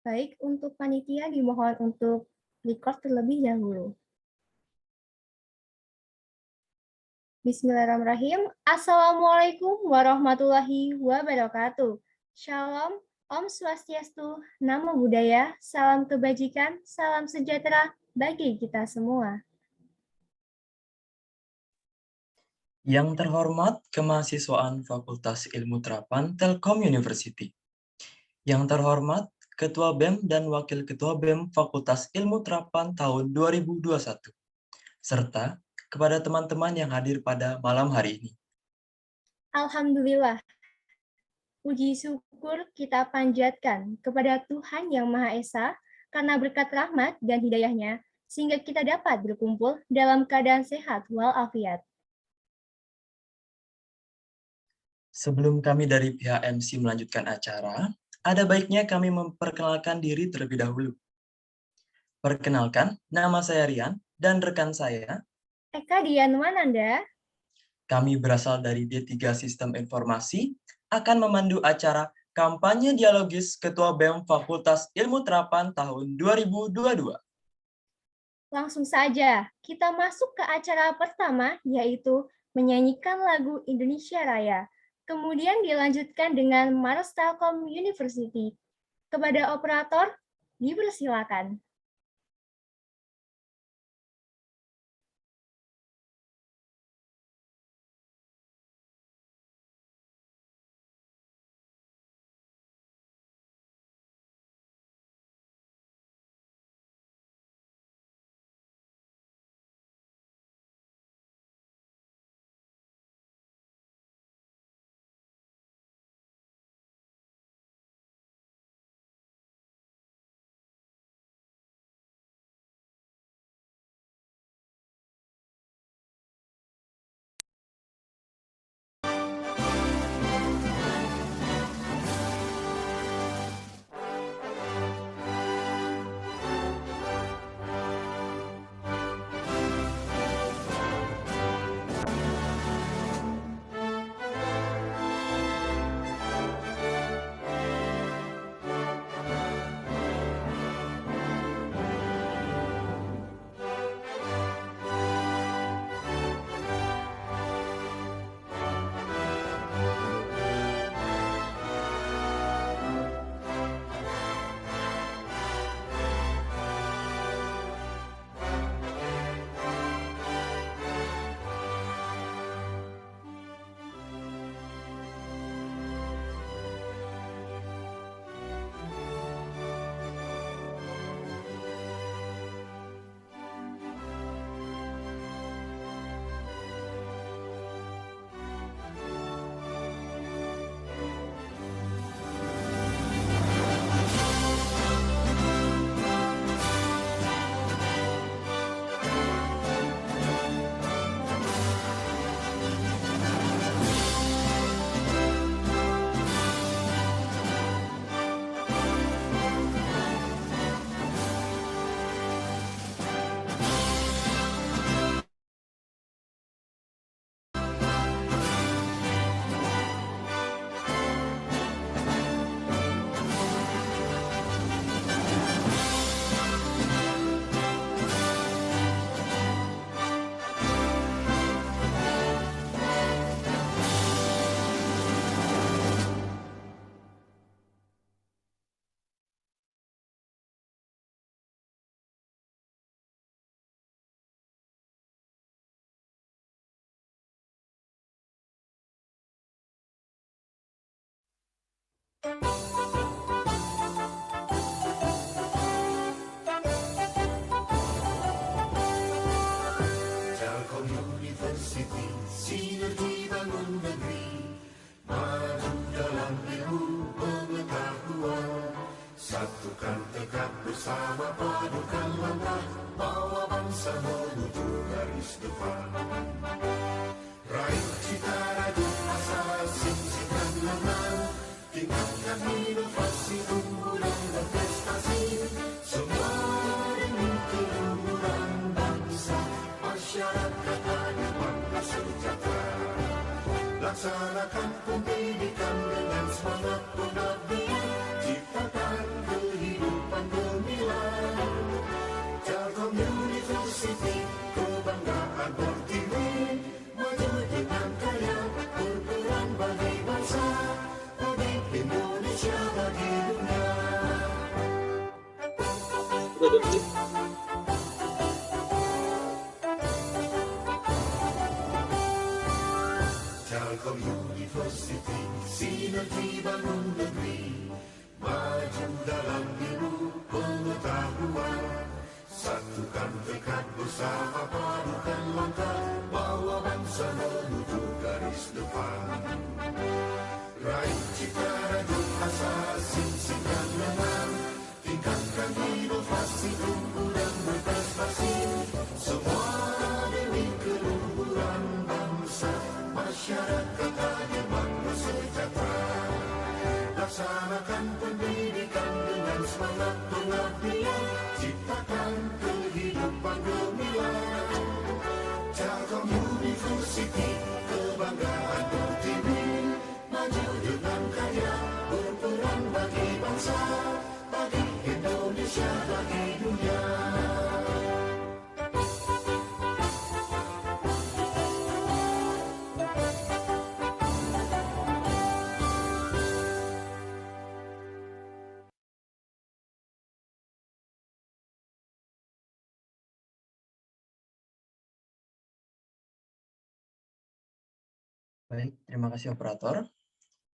Baik, untuk panitia dimohon untuk record terlebih dahulu. Bismillahirrahmanirrahim. Assalamualaikum warahmatullahi wabarakatuh. Shalom, Om Swastiastu, Namo Buddhaya, salam kebajikan, salam sejahtera bagi kita semua. Yang terhormat Kemahasiswaan Fakultas Ilmu Terapan Telkom University. Yang terhormat Ketua BEM dan Wakil Ketua BEM Fakultas Ilmu Terapan tahun 2021. Serta kepada teman-teman yang hadir pada malam hari ini. Alhamdulillah, puji syukur kita panjatkan kepada Tuhan Yang Maha Esa karena berkat rahmat dan hidayahnya, sehingga kita dapat berkumpul dalam keadaan sehat walafiat. Sebelum kami dari pihak MC melanjutkan acara, ada baiknya kami memperkenalkan diri terlebih dahulu. Perkenalkan, nama saya Rian dan rekan saya, Eka Dian Mananda. Kami berasal dari D3 Sistem Informasi, akan memandu acara Kampanye Dialogis Ketua BEM Fakultas Ilmu Terapan tahun 2022. Langsung saja, kita masuk ke acara pertama, yaitu menyanyikan lagu Indonesia Raya. Kemudian dilanjutkan dengan Mars Telkom University. Kepada operator, dipersilakan. Telkom University, sinergi bangun negeri, maju dalam ilmu pengetahuan. Satukan tegak bersama, padukan langkah, bawa bangsa menuju garis depan. Raih cita rajin asa, singsikan lengan, tingkatkan inovasi, unggulan dan prestasi. Semua demi keluhuran bangsa, masyarakat adil bangga sejahtera. Laksanakan pendidikan dengan semangat pengabdian, ciptakan kehidupan Telkom University, sinergi bangun negeri, maju dalam ilmu pengetahuan. Satukan tekad bersama, padukan langkah, bawa bangsa menuju garis depan. Raih cita rajut asa, sing-singkan lengan, tingkatkan inovasi, tumbuh dan berprestasi. Semua demi keluhuran bangsa, masyarakat adil makmur sejahtera. Laksanakan pendidikan dengan semangat pengabdian, ciptakan kehidupan gemilang. Telkom University, kebanggaan Pertiwi, maju dengan karya, berperan bagi bangsa, bagi Indonesia, bagi dunia. Baik, terima kasih operator.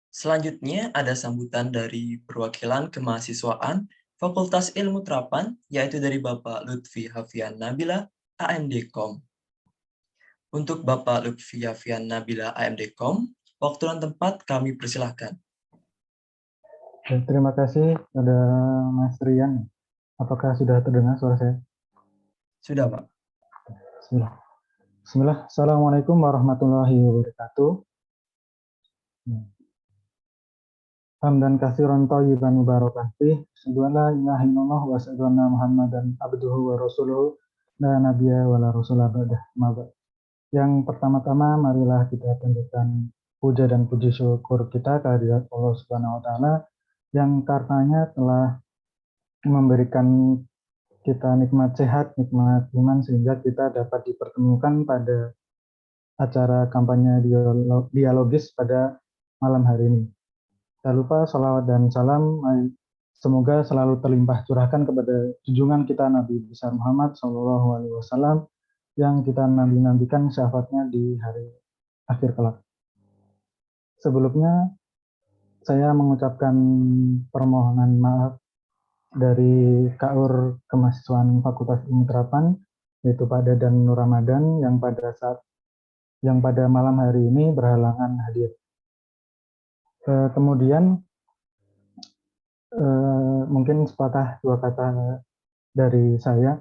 Selanjutnya ada sambutan dari perwakilan kemahasiswaan Fakultas Ilmu Terapan, yaitu dari Bapak Lutfi Hafian Nabila, AMD.Com. Untuk Bapak Lutfi Hafian Nabila, AMD.Com, waktu dan tempat kami persilahkan. Terima kasih pada Mas Rian. Apakah sudah terdengar suara saya? Sudah, Pak. Bismillah. Bismillah. Assalamualaikum warahmatullahi wabarakatuh. Hamdan katsiran thayyiban mubarakan fih. Asyhadu an la ilaha illallah wa asyhadu anna Muhammadan abduhu wa rasuluhu la nabiyya wa la rasula ba'dah. Yang pertama-tama marilah kita tunjukkan puja dan puji syukur kita kehadirat Allah Subhanahu wa taala yang karenanya telah memberikan kita nikmat sehat, nikmat iman, sehingga kita dapat dipertemukan pada acara kampanye dialogis pada malam hari ini. Tak lupa salawat dan salam semoga selalu terlimpah curahkan kepada junjungan kita Nabi besar Muhammad SAW yang kita nantikan syafaatnya di hari akhir kelak. Sebelumnya saya mengucapkan permohonan maaf dari KUR Kemahasiswaan Fakultas Ilmu Terapan, yaitu Pak Dadan Nur Ramadan yang pada malam hari ini berhalangan hadir. Kemudian mungkin sepatah dua kata dari saya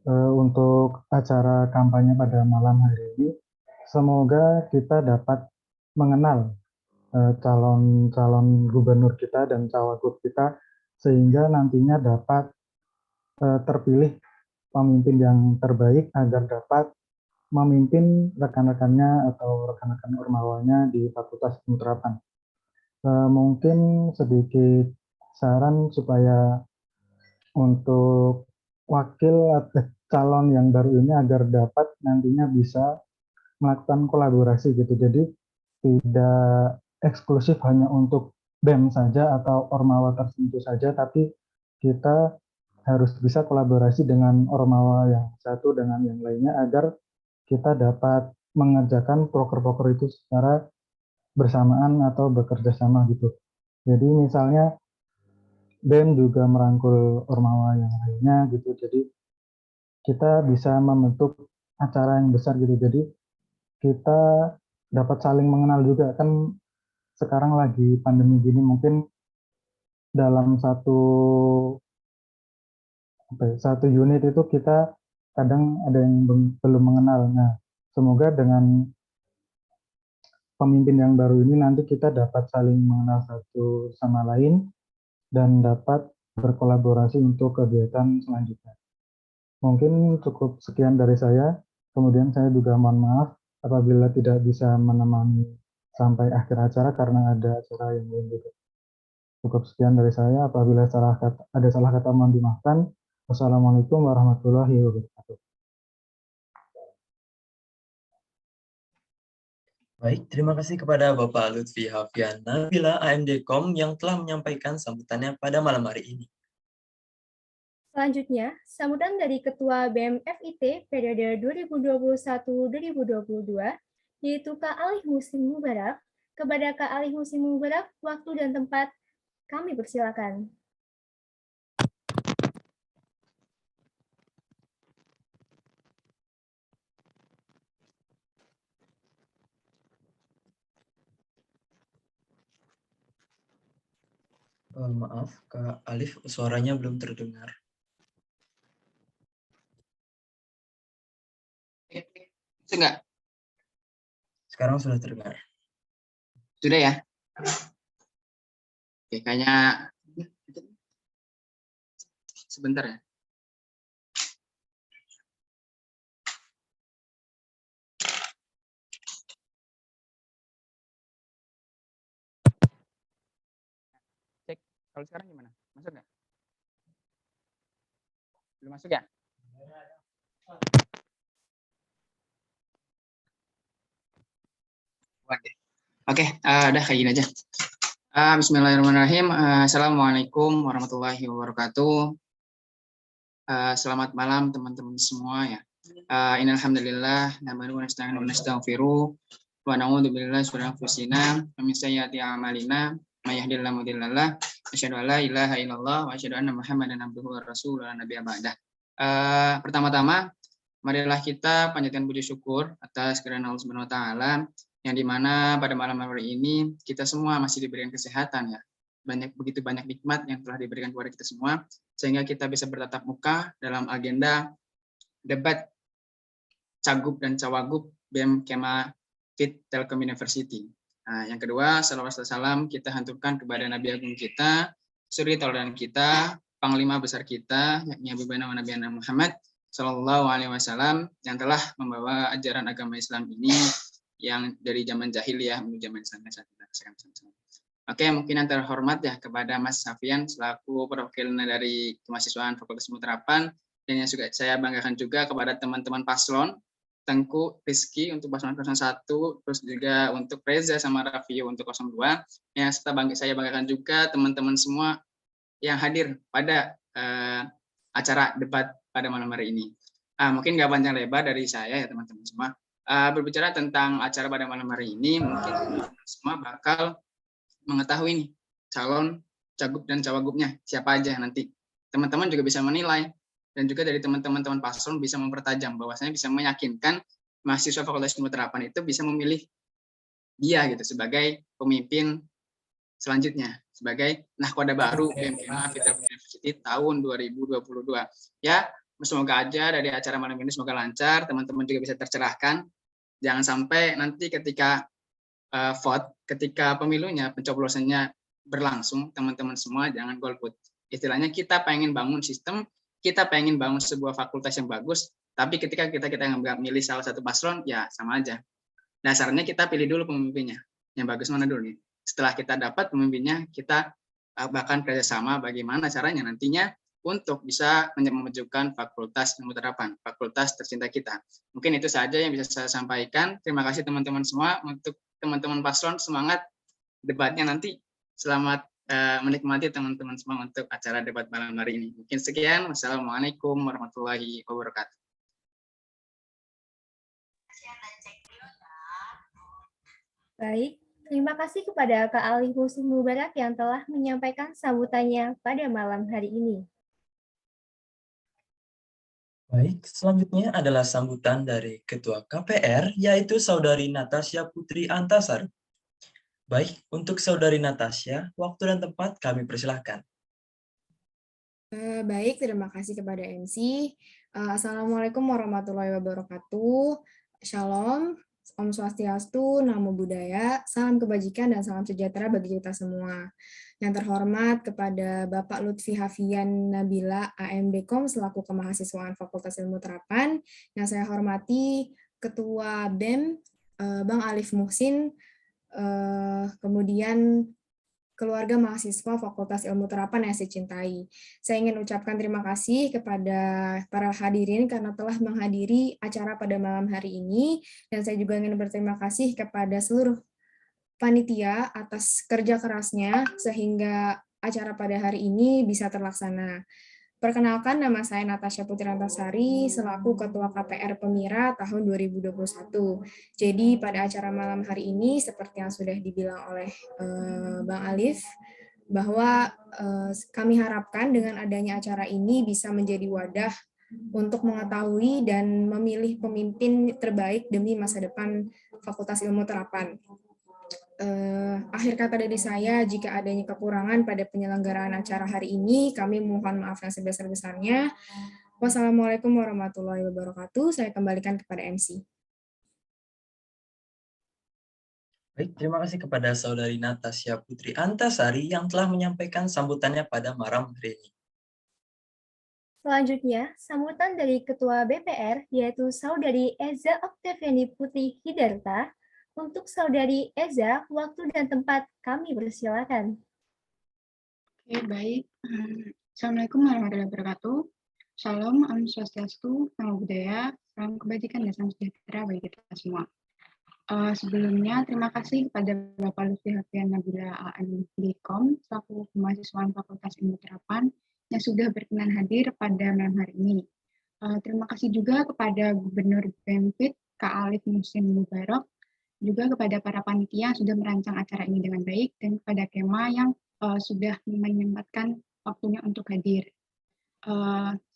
untuk acara kampanye pada malam hari ini. Semoga kita dapat mengenal calon gubernur kita dan cawagup kita, sehingga nantinya dapat terpilih pemimpin yang terbaik agar dapat memimpin rekan-rekannya atau rekan-rekan ormawanya di Fakultas Ilmu Terapan. Mungkin sedikit saran supaya untuk wakil atau calon yang baru ini agar dapat nantinya bisa melakukan kolaborasi gitu. Jadi tidak eksklusif hanya untuk BEM saja atau ormawa tertentu saja, tapi kita harus bisa kolaborasi dengan ormawa yang satu dengan yang lainnya agar kita dapat mengerjakan proker-proker itu secara bersamaan atau bekerja sama gitu. Jadi misalnya BEM juga merangkul ormawa yang lainnya gitu. Jadi kita bisa membentuk acara yang besar gitu. Jadi kita dapat saling mengenal juga, kan sekarang lagi pandemi gini, mungkin dalam satu unit itu kita kadang ada yang belum mengenal. Nah, semoga dengan pemimpin yang baru ini nanti kita dapat saling mengenal satu sama lain dan dapat berkolaborasi untuk kegiatan selanjutnya. Mungkin cukup sekian dari saya. Kemudian saya juga mohon maaf apabila tidak bisa menemani sampai akhir acara karena ada acara yang lain juga. Cukup sekian dari saya. Apabila ada salah kata mohon dimaafkan. Wassalamualaikum warahmatullahi wabarakatuh. Baik, terima kasih kepada Bapak Lutfi Hafian Nabila, AMD.Com, yang telah menyampaikan sambutannya pada malam hari ini. Selanjutnya, sambutan dari Ketua BEM FIT periode 2021-2022, yaitu Kak Alih Musim Mubarak. Kepada Kak Alih Musim Mubarak, waktu dan tempat kami persilakan. Maaf, Kak Alif, suaranya belum terdengar. Enggak? Sekarang sudah terdengar. Sudah ya? Oke, kayaknya sebentar ya. Cek, kalau sekarang gimana? Masuk nggak? Belum masuk ya? Oke, udah kayak gini aja. Bismillahirrahmanirrahim. Assalamualaikum warahmatullahi wabarakatuh. Selamat malam teman-teman semua ya. Innalhamdulillah nahmaduhu wa nasta'inuhu wa nastaghfiruh wa na'udzu billahi min syururi anfusina wa min sayyiati a'malina may yahdihillahu mudhillalah wa asyhadu an la ilaha illallah wa asyhadu anna muhammadan abduhu wa rasuluhu la nabiyya ba'dah. Pertama-tama marilah kita panjatkan puji syukur atas kehadiran Allah Subhanahu wa taala yang dimana pada malam hari ini kita semua masih diberikan kesehatan ya. Begitu banyak nikmat yang telah diberikan kepada kita semua sehingga kita bisa bertatap muka dalam agenda debat Cagup dan Cawagup BEM Kema FIT Telkom University. Nah, yang kedua, salawat salam kita hanturkan kepada Nabi Agung kita, suri tauladan kita, Panglima besar kita, yakni Habibana wa Nabiyana Muhammad Sallallahu Alaihi Wasallam yang telah membawa ajaran agama Islam ini yang dari zaman jahiliyah menuju zaman Islam. Oke, mungkin yang terhormat ya kepada Mas Safian selaku perwakilan dari kemahasiswaan Fakultas Ilmu Terapan, dan yang juga saya banggakan juga kepada teman-teman paslon, Tengku Rizky untuk paslon 01, terus juga untuk Reza sama Rafio untuk 02, yang serta saya banggakan juga teman-teman semua yang hadir pada acara debat pada malam hari ini. Mungkin nggak panjang lebar dari saya ya teman-teman semua. Berbicara tentang acara pada malam hari ini, mungkin semua bakal mengetahui nih calon cagup dan cawagupnya siapa aja nanti. Teman-teman juga bisa menilai dan juga dari teman-teman paslon bisa mempertajam bahwasanya bisa meyakinkan mahasiswa Fakultas Ilmu Terapan itu bisa memilih dia gitu sebagai pemimpin selanjutnya sebagai nahkoda baru BMKMA FIT University tahun 2022. Ya, semoga aja dari acara malam ini semoga lancar, teman-teman juga bisa tercerahkan. Jangan sampai nanti ketika vote, ketika pemilunya, pencoblosannya berlangsung, teman-teman semua jangan golput. Istilahnya kita pengen bangun sistem, kita pengen bangun sebuah fakultas yang bagus, tapi ketika kita nggak milih salah satu paslon, ya sama aja. Dasarnya kita pilih dulu pemimpinnya, yang bagus mana dulu nih. Setelah kita dapat pemimpinnya, kita bahkan kerjasama bagaimana caranya nantinya untuk bisa memajukan Fakultas Ilmu Terapan, fakultas tercinta kita. Mungkin itu saja yang bisa saya sampaikan. Terima kasih teman-teman semua. Untuk teman-teman paslon, semangat debatnya nanti. Selamat menikmati teman-teman semua untuk acara debat malam hari ini. Mungkin sekian. Wassalamualaikum warahmatullahi wabarakatuh. Baik, terima kasih kepada Kak Alih Musim Mubarak yang telah menyampaikan sambutannya pada malam hari ini. Baik, selanjutnya adalah sambutan dari Ketua KPR, yaitu Saudari Natasha Putri Antasari. Baik, untuk Saudari Natasha, waktu dan tempat kami persilahkan. Baik, terima kasih kepada MC. Assalamualaikum warahmatullahi wabarakatuh. Shalom, Om Swastiastu, Namo Buddhaya, salam kebajikan dan salam sejahtera bagi kita semua. Yang terhormat kepada Bapak Lutfi Hafian Nabila, AMDKOM, selaku kemahasiswaan Fakultas Ilmu Terapan. Yang saya hormati Ketua BEM, Bang Alif Muhsin, kemudian keluarga mahasiswa Fakultas Ilmu Terapan yang saya cintai. Saya ingin ucapkan terima kasih kepada para hadirin karena telah menghadiri acara pada malam hari ini, dan saya juga ingin berterima kasih kepada seluruh panitia atas kerja kerasnya sehingga acara pada hari ini bisa terlaksana. Perkenalkan, nama saya Natasha Putri Antasari selaku Ketua KPR Pemira tahun 2021. Jadi pada acara malam hari ini seperti yang sudah dibilang oleh Bang Alif, bahwa kami harapkan dengan adanya acara ini bisa menjadi wadah untuk mengetahui dan memilih pemimpin terbaik demi masa depan Fakultas Ilmu Terapan. Akhir kata dari saya, jika adanya kekurangan pada penyelenggaraan acara hari ini, kami mohon maaf yang sebesar-besarnya. Wassalamualaikum warahmatullahi wabarakatuh. Saya kembalikan kepada MC. Baik, terima kasih kepada Saudari Natasha Putri Antasari yang telah menyampaikan sambutannya pada malam hari ini. Selanjutnya, sambutan dari Ketua BPR, yaitu Saudari Eza Oktaviani Putri Hidarta. Untuk Saudari Eza, waktu dan tempat kami persilakan. Oke, baik. Assalamualaikum warahmatullahi wabarakatuh. Shalom, Om Swastiastu, Namo Buddhaya, salam kebajikan dan salam sejahtera bagi kita semua. Sebelumnya, terima kasih kepada Bapak Lutfi Hafian Nabila A.M.Dikom, selaku mahasiswa Fakultas Ilmu Terapan, yang sudah berkenan hadir pada malam hari ini. Terima kasih juga kepada Gubernur BEM-FIT, Kak Alif Muhsin Mubarak, juga kepada para panitia yang sudah merancang acara ini dengan baik, dan kepada Kema yang sudah menyempatkan waktunya untuk hadir.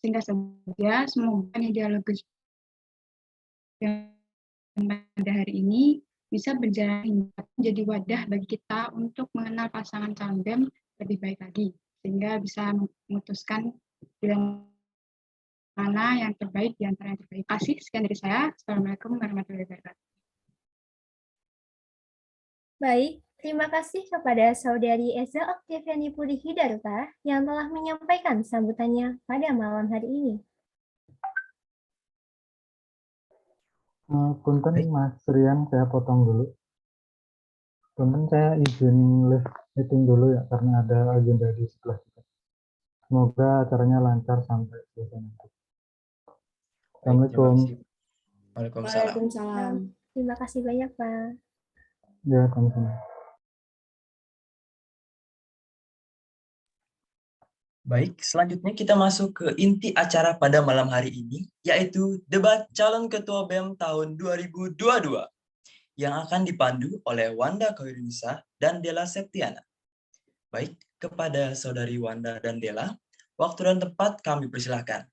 Sehingga saja, semoga dialog pada hari ini bisa berjalan menjadi wadah bagi kita untuk mengenal pasangan calon BEM lebih baik lagi, sehingga bisa memutuskan pilihan mana yang terbaik di antara yang terbaik. Terima kasih, sekian dari saya. Assalamualaikum warahmatullahi wabarakatuh. Baik, terima kasih kepada Saudari Eza Oktaviani Putri Hidarta yang telah menyampaikan sambutannya pada malam hari ini. Punten Mas Rian, saya potong dulu. Punten, saya izin live meeting dulu ya, karena ada agenda di sebelah kita. Semoga acaranya lancar sampai selesai nanti. Assalamualaikum. Waalaikumsalam. Waalaikumsalam. Terima kasih banyak, Pak. Ya, sama-sama. Baik, selanjutnya kita masuk ke inti acara pada malam hari ini, yaitu debat calon ketua BEM tahun 2022, yang akan dipandu oleh Wanda Khairunnisa dan Della Septiana. Baik, kepada Saudari Wanda dan Della, waktu dan tempat kami persilahkan.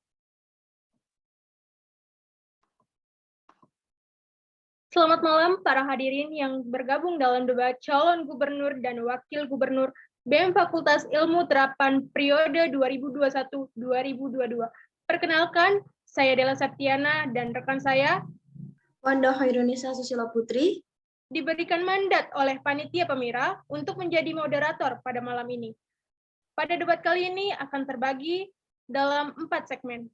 Selamat malam para hadirin yang bergabung dalam debat calon gubernur dan wakil gubernur BEM Fakultas Ilmu Terapan periode 2021-2022. Perkenalkan, saya Della Septiana dan rekan saya, Wanda Khairunnisa Susilo Putri, diberikan mandat oleh Panitia Pemira untuk menjadi moderator pada malam ini. Pada debat kali ini akan terbagi dalam 4 segmen.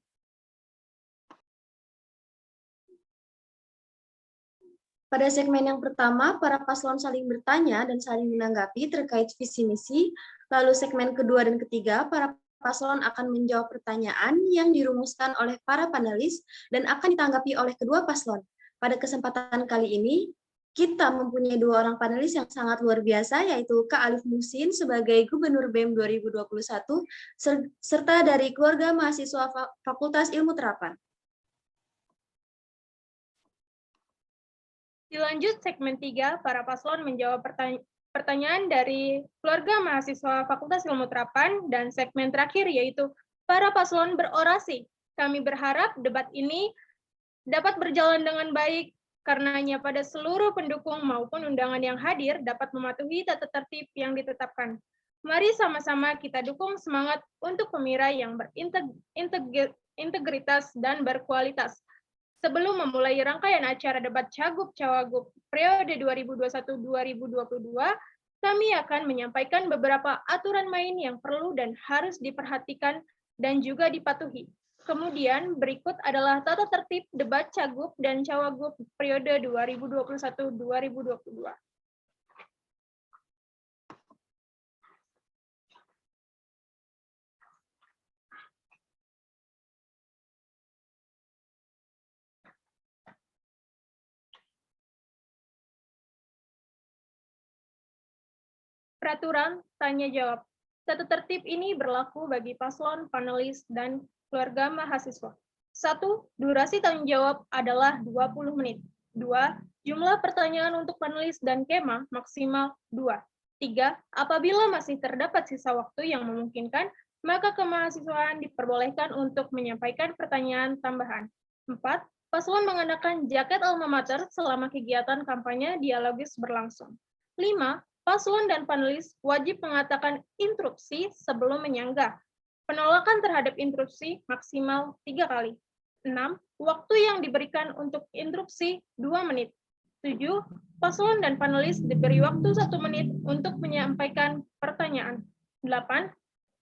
pada segmen yang pertama, para paslon saling bertanya dan saling menanggapi terkait visi misi. Lalu segmen kedua dan ketiga, para paslon akan menjawab pertanyaan yang dirumuskan oleh para panelis dan akan ditanggapi oleh kedua paslon. Pada kesempatan kali ini, kita mempunyai 2 orang panelis yang sangat luar biasa, yaitu Kak Alif Muhsin sebagai Gubernur BEM 2021, serta dari keluarga mahasiswa Fakultas Ilmu Terapan. Dilanjut segmen 3, para paslon menjawab pertanyaan dari keluarga mahasiswa Fakultas Ilmu Terapan, dan segmen terakhir yaitu para paslon berorasi. Kami berharap debat ini dapat berjalan dengan baik, karenanya pada seluruh pendukung maupun undangan yang hadir dapat mematuhi tata tertib yang ditetapkan. Mari sama-sama kita dukung semangat untuk pemira yang berintegritas dan berkualitas. Sebelum memulai rangkaian acara debat Cagup-Cawagup periode 2021-2022, kami akan menyampaikan beberapa aturan main yang perlu dan harus diperhatikan dan juga dipatuhi. Kemudian berikut adalah tata tertib debat Cagup dan Cawagup periode 2021-2022. Peraturan tanya jawab. Tata tertib ini berlaku bagi paslon, panelis, dan keluarga mahasiswa. 1. Durasi tanggung jawab adalah 20 menit. 2. Jumlah pertanyaan untuk panelis dan kema maksimal 2. 3. Apabila masih terdapat sisa waktu yang memungkinkan, maka kemahasiswaan diperbolehkan untuk menyampaikan pertanyaan tambahan. 4. Paslon mengenakan jaket alma mater selama kegiatan kampanye dialogis berlangsung. 5. Paslon dan panelis wajib mengatakan interupsi sebelum menyanggah. Penolakan terhadap interupsi maksimal 3 kali. 6. Waktu yang diberikan untuk interupsi 2 menit. 7. Paslon dan panelis diberi waktu 1 menit untuk menyampaikan pertanyaan. 8.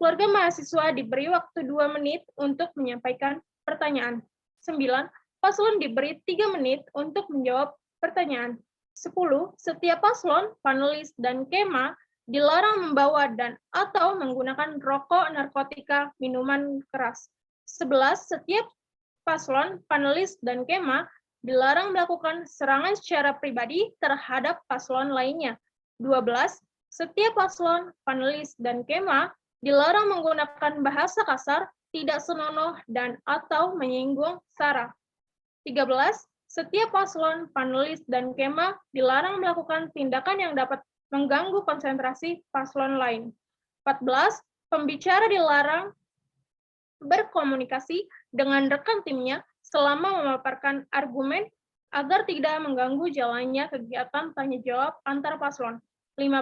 Keluarga mahasiswa diberi waktu 2 menit untuk menyampaikan pertanyaan. 9. Paslon diberi 3 menit untuk menjawab pertanyaan. 10. Setiap paslon, panelis, dan kema dilarang membawa dan atau menggunakan rokok, narkotika, minuman keras. 11. Setiap paslon, panelis, dan kema dilarang melakukan serangan secara pribadi terhadap paslon lainnya. 12. Setiap paslon, panelis, dan kema dilarang menggunakan bahasa kasar, tidak senonoh, dan atau menyinggung SARA. 13. Setiap paslon, panelis, dan kema dilarang melakukan tindakan yang dapat mengganggu konsentrasi paslon lain. 14. Pembicara dilarang berkomunikasi dengan rekan timnya selama memaparkan argumen agar tidak mengganggu jalannya kegiatan tanya jawab antar paslon. 15.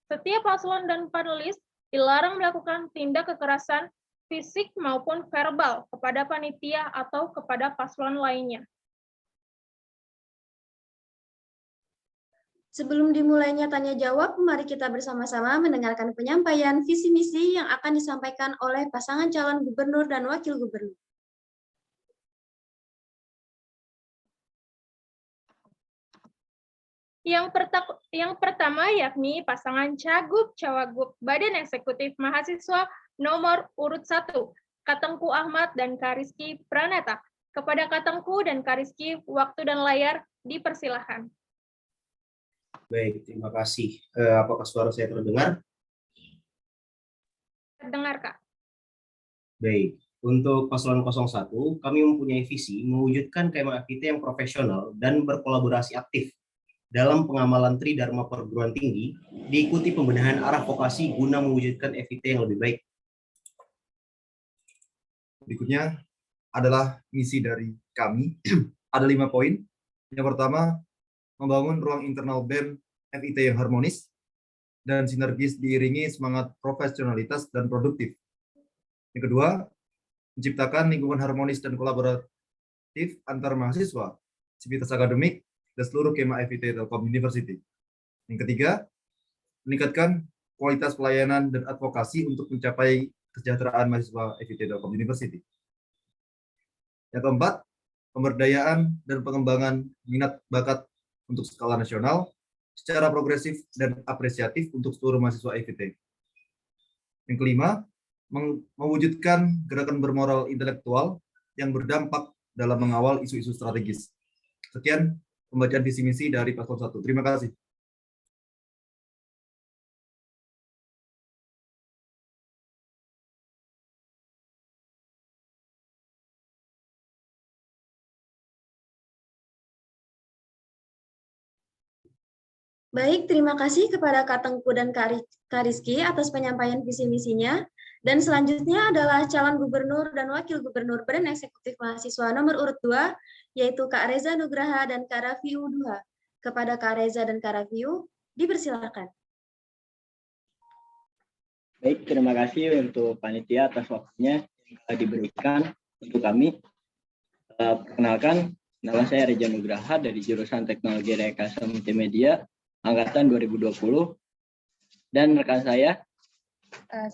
Setiap paslon dan panelis dilarang melakukan tindak kekerasan fisik maupun verbal kepada panitia atau kepada paslon lainnya. Sebelum dimulainya tanya jawab, mari kita bersama-sama mendengarkan penyampaian visi misi yang akan disampaikan oleh pasangan calon gubernur dan wakil gubernur. Yang pertama yakni pasangan Cagup Cawagup Badan Eksekutif Mahasiswa nomor urut 1, Katengku Ahmad dan Kariski Pranata. Kepada Katengku dan Kariski, waktu dan layar dipersilahkan. Baik, terima kasih. Apakah suara saya terdengar? Terdengar, Kak. Baik, untuk paslon 01, kami mempunyai visi mewujudkan KMA FIT yang profesional dan berkolaborasi aktif dalam pengamalan Tridharma perguruan tinggi, diikuti pembenahan arah vokasi guna mewujudkan FIT yang lebih baik. Berikutnya adalah misi dari kami. Ada 5 poin. Yang pertama, membangun ruang internal BEM FIT yang harmonis dan sinergis diiringi semangat profesionalitas dan produktif. Yang kedua, menciptakan lingkungan harmonis dan kolaboratif antar mahasiswa, sivitas akademik, dan seluruh kema FIT Telkom University. Yang ketiga, meningkatkan kualitas pelayanan dan advokasi untuk mencapai kesejahteraan mahasiswa FIT Telkom University. Yang keempat, pemberdayaan dan pengembangan minat bakat untuk skala nasional secara progresif dan apresiatif untuk seluruh mahasiswa FIT. Yang kelima, mewujudkan gerakan bermoral intelektual yang berdampak dalam mengawal isu-isu strategis. Sekian pembacaan visi misi dari paslon 1. Terima kasih. Baik, terima kasih kepada Kak Tengku dan Kak Rizky atas penyampaian visi misinya. Dan selanjutnya adalah calon gubernur dan wakil gubernur Badan Eksekutif Mahasiswa nomor urut 2, yaitu Kak Reza Nugraha dan Kak Rafiu Duha. Kepada Kak Reza dan Kak Rafiu, dipersilakan. Baik, terima kasih untuk panitia atas waktunya yang telah diberikan untuk kami. Perkenalkan, nama saya Reza Nugraha dari jurusan Teknologi Rekayasa Multimedia angkatan 2020, dan rekan saya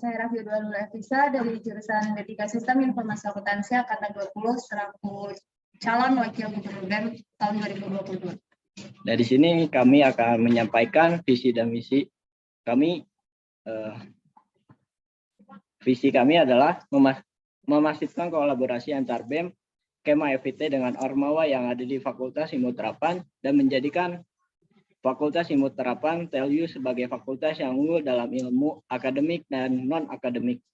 Rafiu Duha Nurafisa dari jurusan Media Sistem Informasi Akuntansi angkatan 20 selaku calon wakil gubernur BEM tahun 2022. Dari sini kami akan menyampaikan visi dan misi kami. Visi kami adalah memastikan kolaborasi antar BEM, Kema FIT dengan Ormawa yang ada di Fakultas Ilmu Terapan dan menjadikan Fakultas Ilmu Terapan TELU sebagai fakultas yang unggul dalam ilmu akademik dan non-akademik,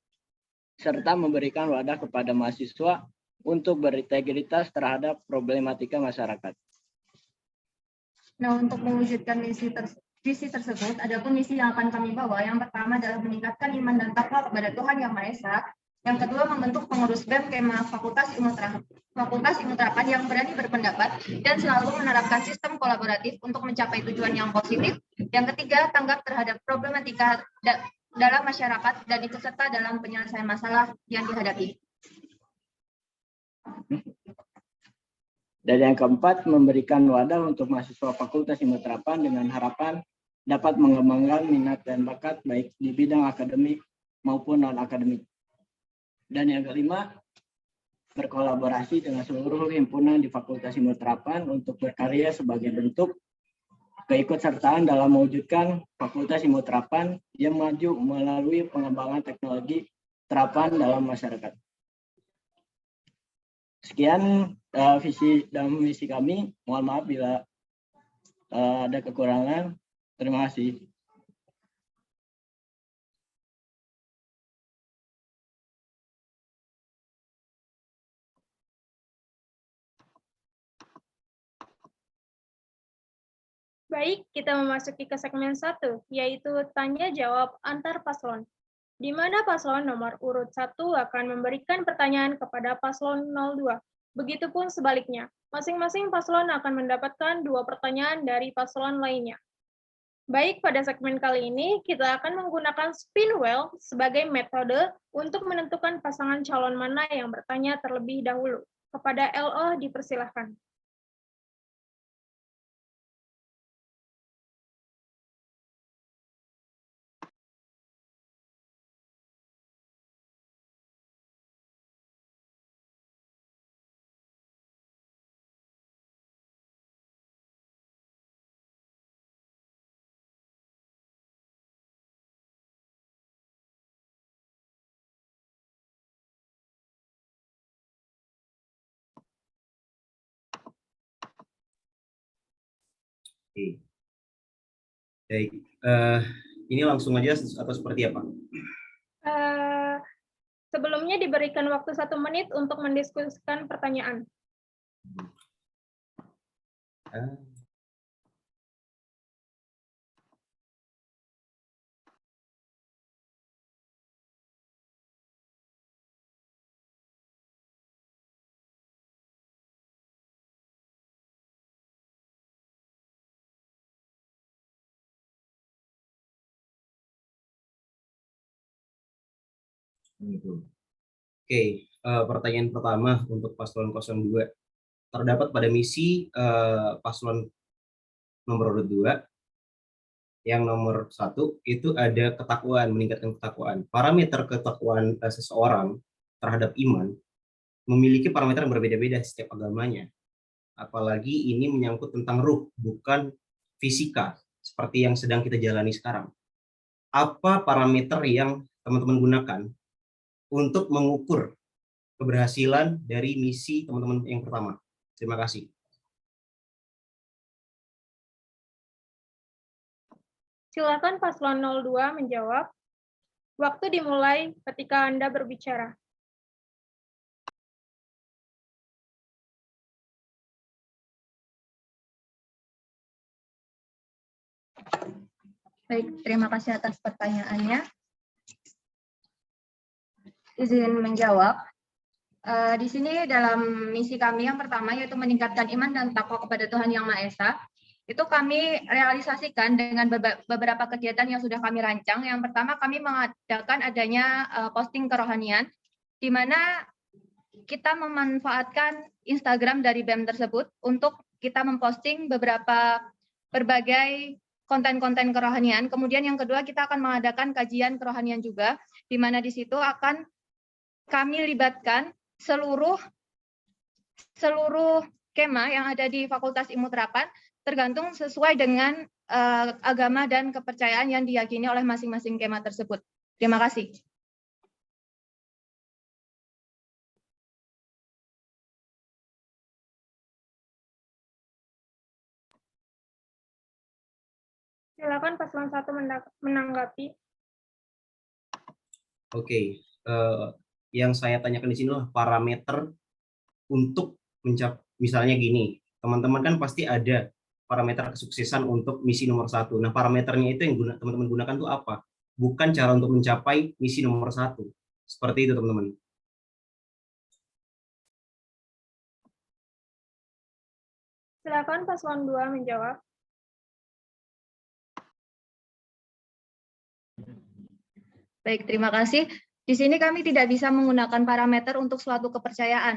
serta memberikan wadah kepada mahasiswa untuk berintegritas terhadap problematika masyarakat. Nah, untuk mewujudkan visi tersebut, ada pun misi yang akan kami bawa. Yang pertama adalah meningkatkan iman dan takwa kepada Tuhan Yang Maha Esa. Yang kedua, membentuk pengurus BEM Kema Fakultas Ilmu Terapan yang berani berpendapat dan selalu menerapkan sistem kolaboratif untuk mencapai tujuan yang positif. Yang ketiga, tanggap terhadap problematika dalam masyarakat dan ikut serta dalam penyelesaian masalah yang dihadapi. Dan yang keempat, memberikan wadah untuk mahasiswa Fakultas Ilmu Terapan dengan harapan dapat mengembangkan minat dan bakat baik di bidang akademik maupun non-akademik. Dan yang kelima, berkolaborasi dengan seluruh himpunan di Fakultas Ilmu Terapan untuk berkarya sebagai bentuk keikutsertaan dalam mewujudkan Fakultas Ilmu Terapan yang maju melalui pengembangan teknologi terapan dalam masyarakat. Sekian visi dan misi kami. Mohon maaf bila ada kekurangan. Terima kasih. Baik, kita memasuki ke segmen 1, yaitu tanya jawab antar paslon, di mana paslon nomor urut 1 akan memberikan pertanyaan kepada paslon 02. Begitupun sebaliknya, masing-masing paslon akan mendapatkan 2 pertanyaan dari paslon lainnya. Baik, pada segmen kali ini kita akan menggunakan spin wheel sebagai metode untuk menentukan pasangan calon mana yang bertanya terlebih dahulu. Kepada LO dipersilahkan. Oke. Baik, ini langsung aja atau seperti apa? Sebelumnya diberikan waktu 1 menit untuk mendiskusikan pertanyaan. Oke, pertanyaan pertama untuk paslon 02. Terdapat pada misi paslon nomor urut 2, yang nomor 1 itu ada ketakwaan, meningkatkan ketakwaan. Parameter ketakwaan seseorang terhadap iman memiliki parameter yang berbeda-beda setiap agamanya. Apalagi ini menyangkut tentang ruh, bukan fisika, seperti yang sedang kita jalani sekarang. Apa parameter yang teman-teman gunakan untuk mengukur keberhasilan dari misi teman-teman yang pertama? Terima kasih. Silakan paslon 02 menjawab. Waktu dimulai ketika Anda berbicara. Baik, terima kasih atas pertanyaannya. Izin menjawab. Di sini dalam misi kami yang pertama yaitu meningkatkan iman dan takwa kepada Tuhan Yang Maha Esa. Itu kami realisasikan dengan beberapa kegiatan yang sudah kami rancang. Yang pertama kami mengadakan adanya posting kerohanian, di mana kita memanfaatkan Instagram dari BEM tersebut untuk kita memposting berbagai konten-konten kerohanian. Kemudian yang kedua kita akan mengadakan kajian kerohanian juga, di mana di situ akan kami libatkan seluruh kema yang ada di Fakultas Ilmu Terapan, tergantung sesuai dengan agama dan kepercayaan yang diyakini oleh masing-masing kema tersebut. Terima kasih. Silakan paslon 1 menanggapi. Oke, yang saya tanyakan di sini adalah parameter untuk misalnya gini, teman-teman kan pasti ada parameter kesuksesan untuk misi nomor 1. Nah, parameternya itu yang teman-teman gunakan tuh apa? Bukan cara untuk mencapai misi nomor 1. Seperti itu, teman-teman. Silakan paslon 2 menjawab. Baik, terima kasih. Di sini kami tidak bisa menggunakan parameter untuk suatu kepercayaan,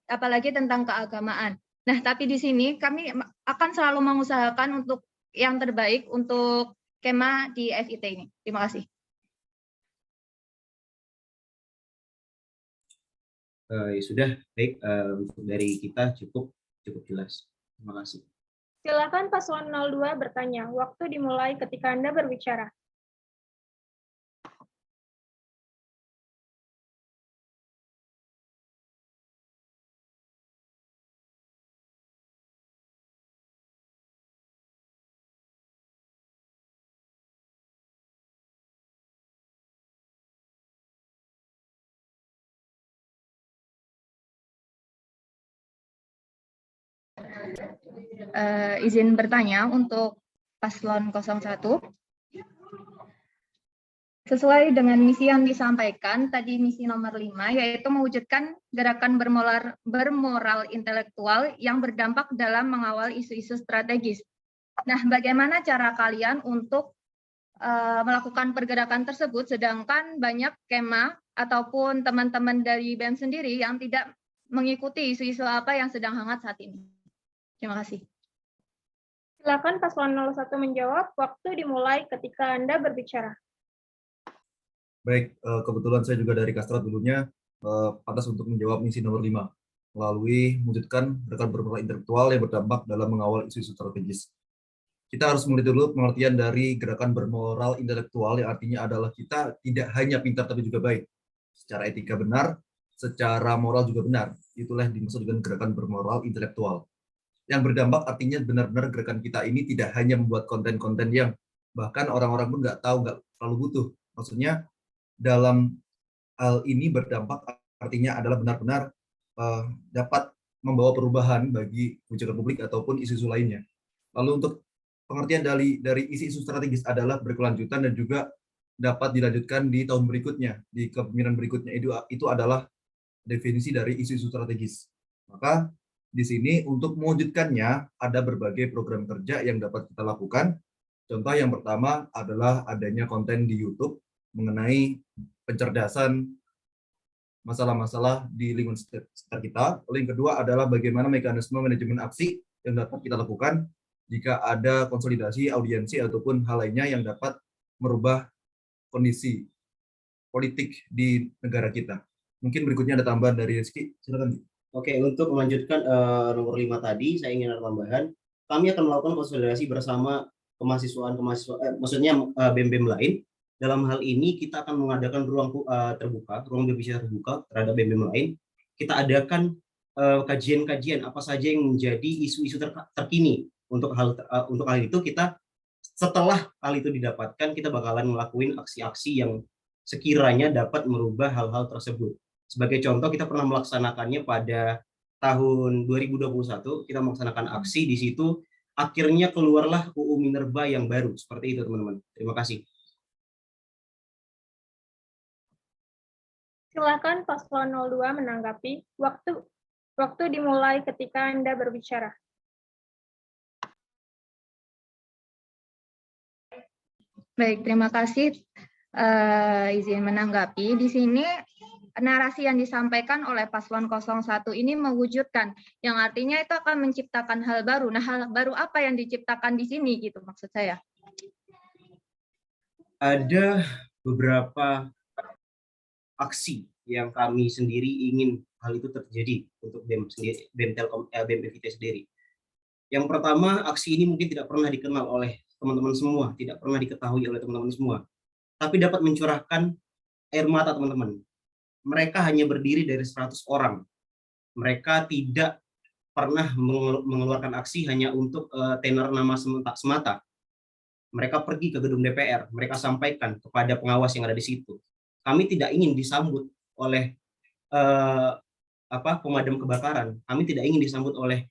apalagi tentang keagamaan. Nah, tapi di sini kami akan selalu mengusahakan untuk yang terbaik untuk kema di FIT ini. Terima kasih. Ya sudah, baik. Untuk dari kita cukup jelas. Terima kasih. Silakan paslon 02 bertanya. Waktu dimulai ketika Anda berbicara. Izin bertanya untuk paslon 01. Sesuai dengan misi yang disampaikan, tadi misi nomor 5, yaitu mewujudkan gerakan bermoral intelektual yang berdampak dalam mengawal isu-isu strategis. Nah, bagaimana cara kalian untuk melakukan pergerakan tersebut, sedangkan banyak kema ataupun teman-teman dari BEM sendiri yang tidak mengikuti isu-isu apa yang sedang hangat saat ini? Terima kasih. Silakan paslon 01 menjawab. Waktu dimulai ketika Anda berbicara. Baik, kebetulan saya juga dari Kastrat dulunya, pantas untuk menjawab misi nomor 5, melalui mewujudkan gerakan bermoral intelektual yang berdampak dalam mengawal isu-isu strategis. Kita harus mengerti dulu pengertian dari gerakan bermoral intelektual, yang artinya adalah kita tidak hanya pintar tapi juga baik. Secara etika benar, secara moral juga benar. Itulah yang dimaksud dengan gerakan bermoral intelektual. Yang berdampak artinya benar-benar gerakan kita ini tidak hanya membuat konten-konten yang bahkan orang-orang pun nggak tahu, nggak terlalu butuh. Maksudnya dalam hal ini berdampak artinya adalah benar-benar dapat membawa perubahan bagi kebijakan publik ataupun isu-isu lainnya. Lalu untuk pengertian dari isu-isu strategis adalah berkelanjutan dan juga dapat dilanjutkan di tahun berikutnya, di kepemimpinan berikutnya. Itu adalah definisi dari isu-isu strategis. Maka di sini untuk mewujudkannya ada berbagai program kerja yang dapat kita lakukan. Contoh yang pertama adalah adanya konten di YouTube mengenai pencerdasan masalah-masalah di lingkungan sekitar kita. Lalu yang kedua adalah bagaimana mekanisme manajemen aksi yang dapat kita lakukan jika ada konsolidasi, audiensi, ataupun hal lainnya yang dapat merubah kondisi politik di negara kita. Mungkin berikutnya ada tambahan dari Rizky, silakan. Oke, untuk melanjutkan nomor 5 tadi, saya ingin ada tambahan. Kami akan melakukan konsolidasi bersama kemahasiswaan, maksudnya BEM-BEM lain. Dalam hal ini kita akan mengadakan ruang berbicara terbuka terhadap BEM-BEM lain. Kita adakan kajian-kajian apa saja yang menjadi isu-isu terkini. Untuk hal itu kita, setelah hal itu didapatkan, kita bakalan ngelakuin aksi-aksi yang sekiranya dapat merubah hal-hal tersebut. Sebagai contoh, kita pernah melaksanakannya pada tahun 2021, kita melaksanakan aksi di situ, akhirnya keluarlah UU Minerba yang baru. Seperti itu, teman-teman. Terima kasih. Silakan paslon 02 menanggapi. Waktu dimulai ketika Anda berbicara. Baik, terima kasih. Izin menanggapi. Di sini narasi yang disampaikan oleh paslon 01 ini mewujudkan, yang artinya itu akan menciptakan hal baru. Nah, hal baru apa yang diciptakan di sini gitu maksud saya? Ada beberapa aksi yang kami sendiri ingin hal itu terjadi untuk BEM sendiri, BEM Telkom, BEM FIT sendiri. Yang pertama, aksi ini mungkin tidak pernah dikenal oleh teman-teman semua, tidak pernah diketahui oleh teman-teman semua, tapi dapat mencurahkan air mata teman-teman. Mereka hanya berdiri dari 100 orang. Mereka tidak pernah mengeluarkan aksi hanya untuk tenar nama semata. Mereka pergi ke gedung DPR, mereka sampaikan kepada pengawas yang ada di situ. Kami tidak ingin disambut oleh pemadam kebakaran. Kami tidak ingin disambut oleh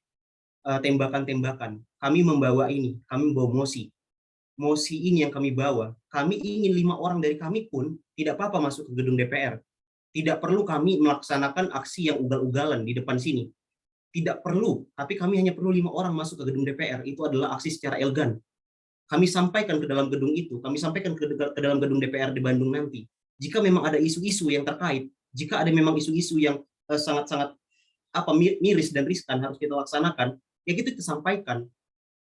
tembakan-tembakan. Kami membawa ini, kami membawa mosi. Mosi ini yang kami bawa. Kami ingin 5 orang dari kami pun tidak apa-apa masuk ke gedung DPR. Tidak perlu kami melaksanakan aksi yang ugal-ugalan di depan sini. Tidak perlu, tapi kami hanya perlu 5 orang masuk ke gedung DPR. Itu adalah aksi secara elegan. Kami sampaikan ke dalam gedung itu, kami sampaikan ke dalam gedung DPR di Bandung nanti. Jika memang ada isu-isu yang terkait, jika ada memang isu-isu yang sangat-sangat miris dan riskan harus kita laksanakan, ya gitu kita sampaikan.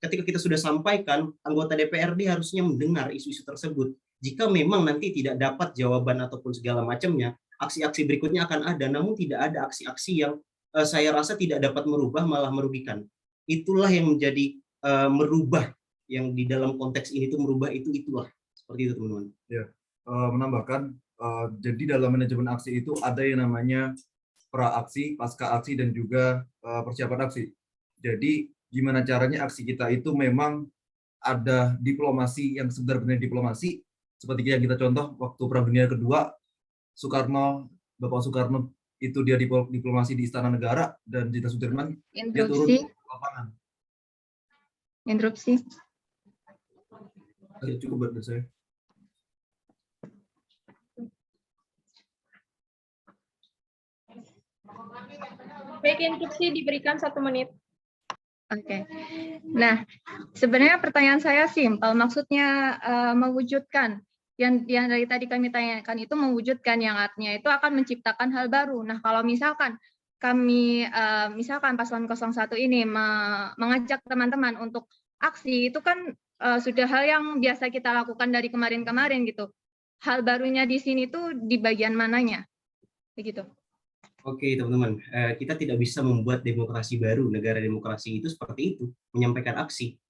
Ketika kita sudah sampaikan, anggota DPRD harusnya mendengar isu-isu tersebut. Jika memang nanti tidak dapat jawaban ataupun segala macamnya, aksi-aksi berikutnya akan ada, namun tidak ada aksi-aksi yang saya rasa tidak dapat merubah, malah merugikan. Itulah yang menjadi merubah, yang di dalam konteks ini itu merubah itulah. Seperti itu teman-teman. Ya, menambahkan, jadi dalam manajemen aksi itu ada yang namanya pra-aksi, pasca-aksi, dan juga persiapan aksi. Jadi gimana caranya aksi kita itu memang ada diplomasi yang sebenarnya diplomasi, seperti yang kita contoh waktu Perang Dunia Kedua, Bapak Soekarno itu dia diplomasi di Istana Negara, dan Jenderal Sudirman dia turun ke lapangan. Interupsi. Cukup buat saya. Baik, instruksi diberikan 1 menit. Oke. Nah, sebenarnya pertanyaan saya simpel. Maksudnya mewujudkan yang dari tadi kami tanyakan itu mewujudkan, yang artinya itu akan menciptakan hal baru. Nah, kalau misalkan kami misalkan paslon 01 ini mengajak teman-teman untuk aksi, itu kan sudah hal yang biasa kita lakukan dari kemarin-kemarin gitu. Hal barunya di sini tuh di bagian mananya? Begitu. Oke teman-teman, kita tidak bisa membuat demokrasi baru, negara demokrasi itu seperti itu, menyampaikan aksi.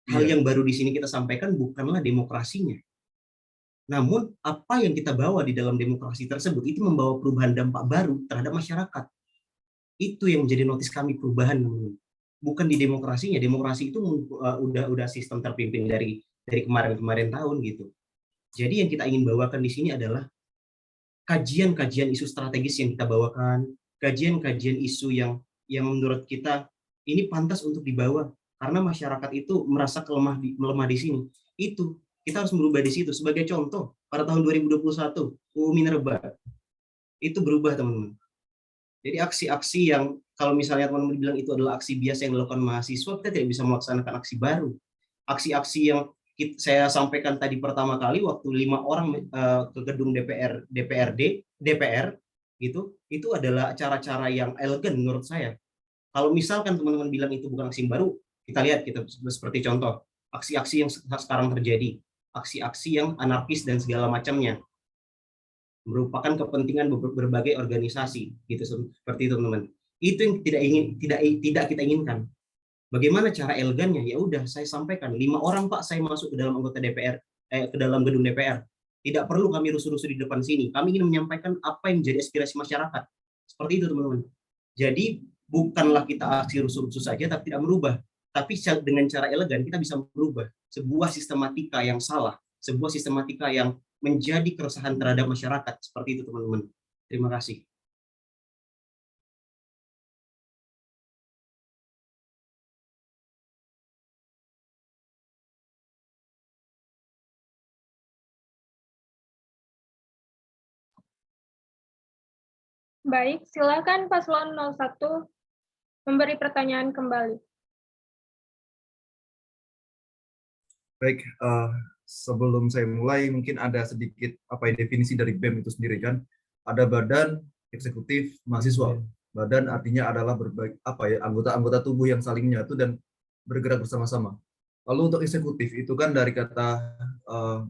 Hal yang baru di sini kita sampaikan bukanlah demokrasinya. Namun apa yang kita bawa di dalam demokrasi tersebut itu membawa perubahan dampak baru terhadap masyarakat. Itu yang menjadi notis kami, perubahan, teman-teman. Bukan di demokrasinya. Demokrasi itu udah sistem terpimpin dari kemarin-kemarin tahun gitu. Jadi yang kita ingin bawakan di sini adalah kajian-kajian isu strategis yang kita bawakan, kajian-kajian isu yang menurut kita ini pantas untuk dibawa karena masyarakat itu merasa melemah di sini. Itu kita harus merubah di situ. Sebagai contoh, pada tahun 2021 UU Minerba itu berubah, teman-teman. Jadi aksi-aksi yang kalau misalnya teman-teman bilang itu adalah aksi biasa yang dilakukan mahasiswa, kita tidak bisa melaksanakan aksi baru. Aksi-aksi yang saya sampaikan tadi pertama kali waktu 5 orang ke gedung DPR gitu, itu adalah cara-cara yang elegan menurut saya. Kalau misalkan teman-teman bilang itu bukan aksi baru, kita lihat kita seperti contoh aksi-aksi yang sekarang terjadi, aksi-aksi yang anarkis dan segala macamnya, merupakan kepentingan berbagai organisasi gitu, seperti itu teman-teman. Itu yang tidak kita inginkan. Bagaimana cara elegannya? Ya udah saya sampaikan 5 orang Pak saya masuk ke dalam anggota DPR ke dalam gedung DPR. Tidak perlu kami rusuh-rusuh di depan sini. Kami ingin menyampaikan apa yang menjadi aspirasi masyarakat. Seperti itu teman-teman. Jadi bukanlah kita aksi rusuh-rusuh saja tapi tidak merubah. Tapi dengan cara elegan kita bisa merubah sebuah sistematika yang salah, sebuah sistematika yang menjadi keresahan terhadap masyarakat. Seperti itu teman-teman. Terima kasih. Baik, silakan paslon 01 memberi pertanyaan kembali. Baik, sebelum saya mulai mungkin ada sedikit definisi dari BEM itu sendiri kan. Ada Badan Eksekutif Mahasiswa. Badan artinya adalah berbagai anggota-anggota tubuh yang saling menyatu dan bergerak bersama-sama. Lalu untuk eksekutif itu kan dari kata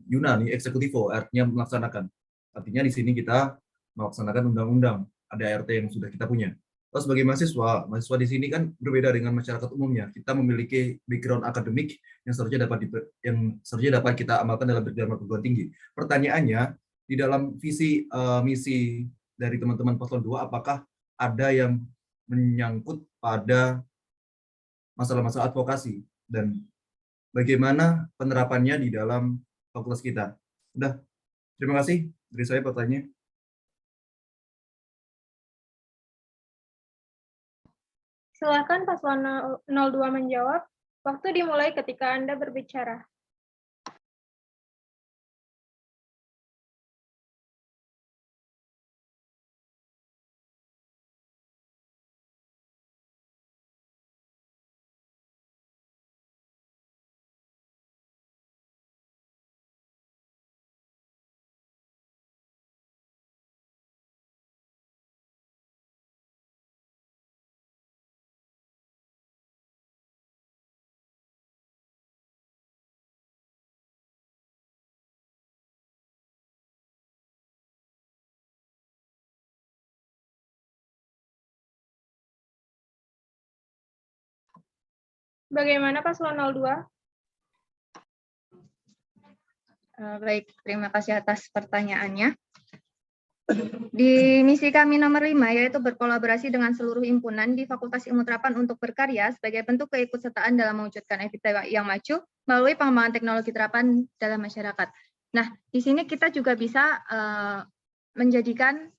Yunani eksekutivo, artinya melaksanakan. Artinya di sini kita melaksanakan undang-undang, ada ART yang sudah kita punya. Terus sebagai mahasiswa di sini kan berbeda dengan masyarakat umumnya. Kita memiliki background akademik yang seharusnya dapat kita amalkan dalam perguruan tinggi. Pertanyaannya, di dalam visi misi dari teman-teman paslon 2, apakah ada yang menyangkut pada masalah-masalah advokasi? Dan bagaimana penerapannya di dalam fakultas kita. Udah, terima kasih dari saya pertanyaannya. Silakan paslon 02 menjawab. Waktu dimulai ketika Anda berbicara. Bagaimana paslon 02? Baik, terima kasih atas pertanyaannya. Di misi kami nomor 5, yaitu berkolaborasi dengan seluruh himpunan di Fakultas Ilmu Terapan untuk berkarya sebagai bentuk keikutsertaan dalam mewujudkan FIT yang maju melalui pengembangan teknologi terapan dalam masyarakat. Nah, di sini kita juga bisa menjadikan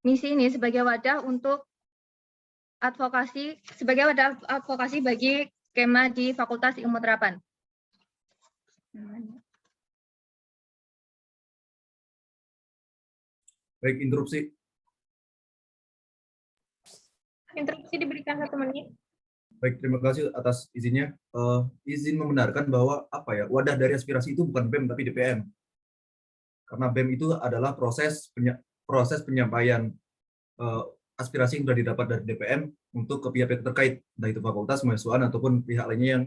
misi ini sebagai wadah untuk advokasi bagi skema di Fakultas Ilmu Terapan. Baik, interupsi. Interupsi diberikan 1 menit. Baik, terima kasih atas izinnya. Izin membenarkan bahwa wadah dari aspirasi itu bukan BEM tapi DPM. Karena BEM itu adalah proses penyampaian aspirasi yang sudah didapat dari DPM untuk ke pihak-pihak terkait, entah itu fakultas, mahasiswaan, ataupun pihak lainnya yang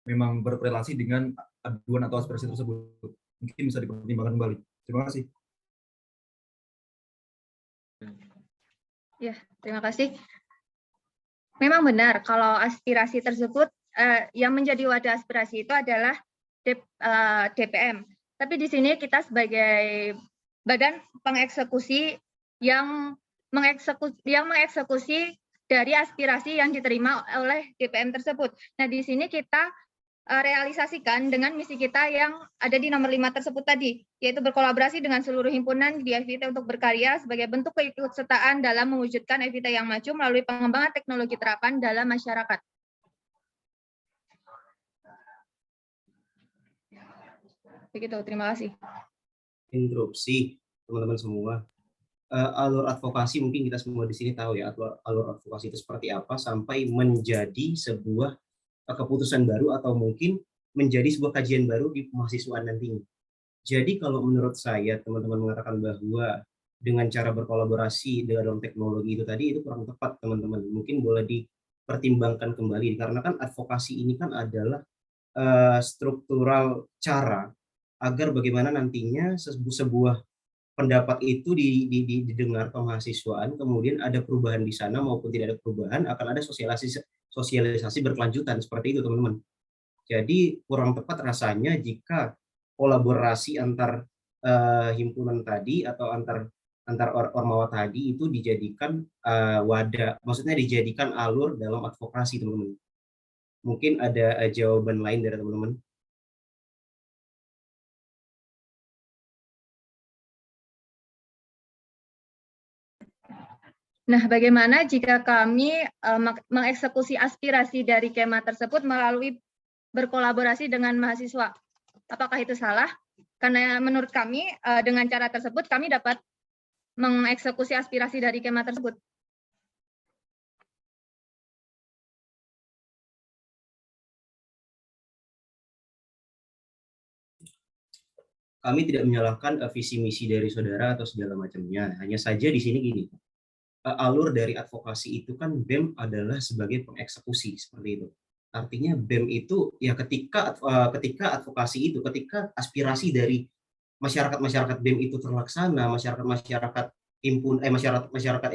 memang berrelasi dengan aduan atau aspirasi tersebut. Mungkin bisa dipertimbangkan kembali. Terima kasih. Ya, terima kasih. Memang benar kalau aspirasi tersebut yang menjadi wadah aspirasi itu adalah DPM. Tapi di sini kita sebagai badan pengeksekusi yang mengeksekusi dari aspirasi yang diterima oleh DPM tersebut. Nah, di sini kita realisasikan dengan misi kita yang ada di nomor 5 tersebut tadi, yaitu berkolaborasi dengan seluruh himpunan di FIT untuk berkarya sebagai bentuk keikutsertaan dalam mewujudkan FIT yang maju melalui pengembangan teknologi terapan dalam masyarakat. Begitu, terima kasih. Interupsi, teman-teman semua. Alur advokasi mungkin kita semua di sini tahu ya, alur advokasi itu seperti apa sampai menjadi sebuah keputusan baru atau mungkin menjadi sebuah kajian baru di mahasiswaan nantinya. Jadi kalau menurut saya teman-teman mengatakan bahwa dengan cara berkolaborasi dalam teknologi itu tadi itu kurang tepat teman-teman. Mungkin boleh dipertimbangkan kembali karena kan advokasi ini kan adalah struktural cara agar bagaimana nantinya sebuah pendapat itu didengar kemahasiswaan, kemudian ada perubahan di sana maupun tidak ada perubahan, akan ada sosialisasi berkelanjutan seperti itu teman-teman. Jadi kurang tepat rasanya jika kolaborasi antar himpunan tadi atau antar ormawa tadi itu dijadikan wadah, maksudnya dijadikan alur dalam advokasi teman-teman. Mungkin ada jawaban lain dari teman-teman. Nah, bagaimana jika kami mengeksekusi aspirasi dari kema tersebut melalui berkolaborasi dengan mahasiswa? Apakah itu salah? Karena menurut kami dengan cara tersebut kami dapat mengeksekusi aspirasi dari kema tersebut. Kami tidak menyalahkan visi misi dari saudara atau segala macamnya. Hanya saja di sini gini, alur dari advokasi itu kan BEM adalah sebagai pengeksekusi seperti itu. Artinya BEM itu ya ketika advokasi itu, ketika aspirasi dari masyarakat BEM itu terlaksana, masyarakat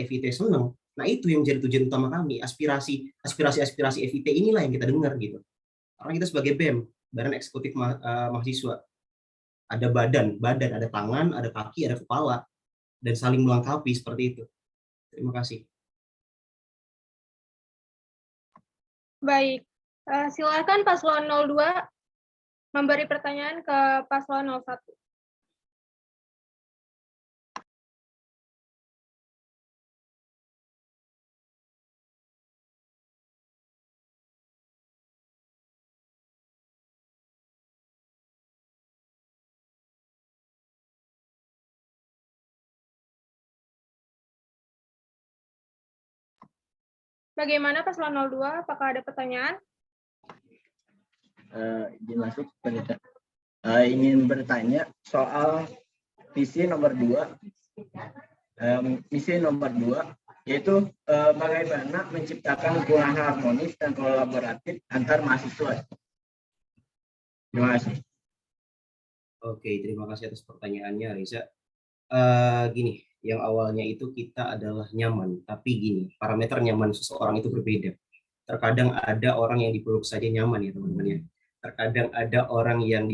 FIT senang. Nah, itu yang menjadi tujuan utama kami, aspirasi FIT inilah yang kita dengar gitu. Karena kita sebagai BEM, Badan Eksekutif Mahasiswa, ada badan, ada tangan, ada kaki, ada kepala, dan saling melengkapi seperti itu. Terima kasih. Baik, silakan paslon 02 memberi pertanyaan ke paslon 01. Bagaimana paslon 02? Apakah ada pertanyaan? Izin masuk, Panitia. Ingin bertanya soal misi nomor 2. Misi nomor 2 yaitu bagaimana menciptakan hubungan harmonis dan kolaboratif antar mahasiswa. Terima kasih. Oke, terima kasih atas pertanyaannya, Reza. Gini, yang awalnya itu kita adalah nyaman, tapi gini, parameter nyaman seseorang itu berbeda. Terkadang ada orang yang dipeluk saja nyaman ya teman-teman ya. Terkadang ada orang yang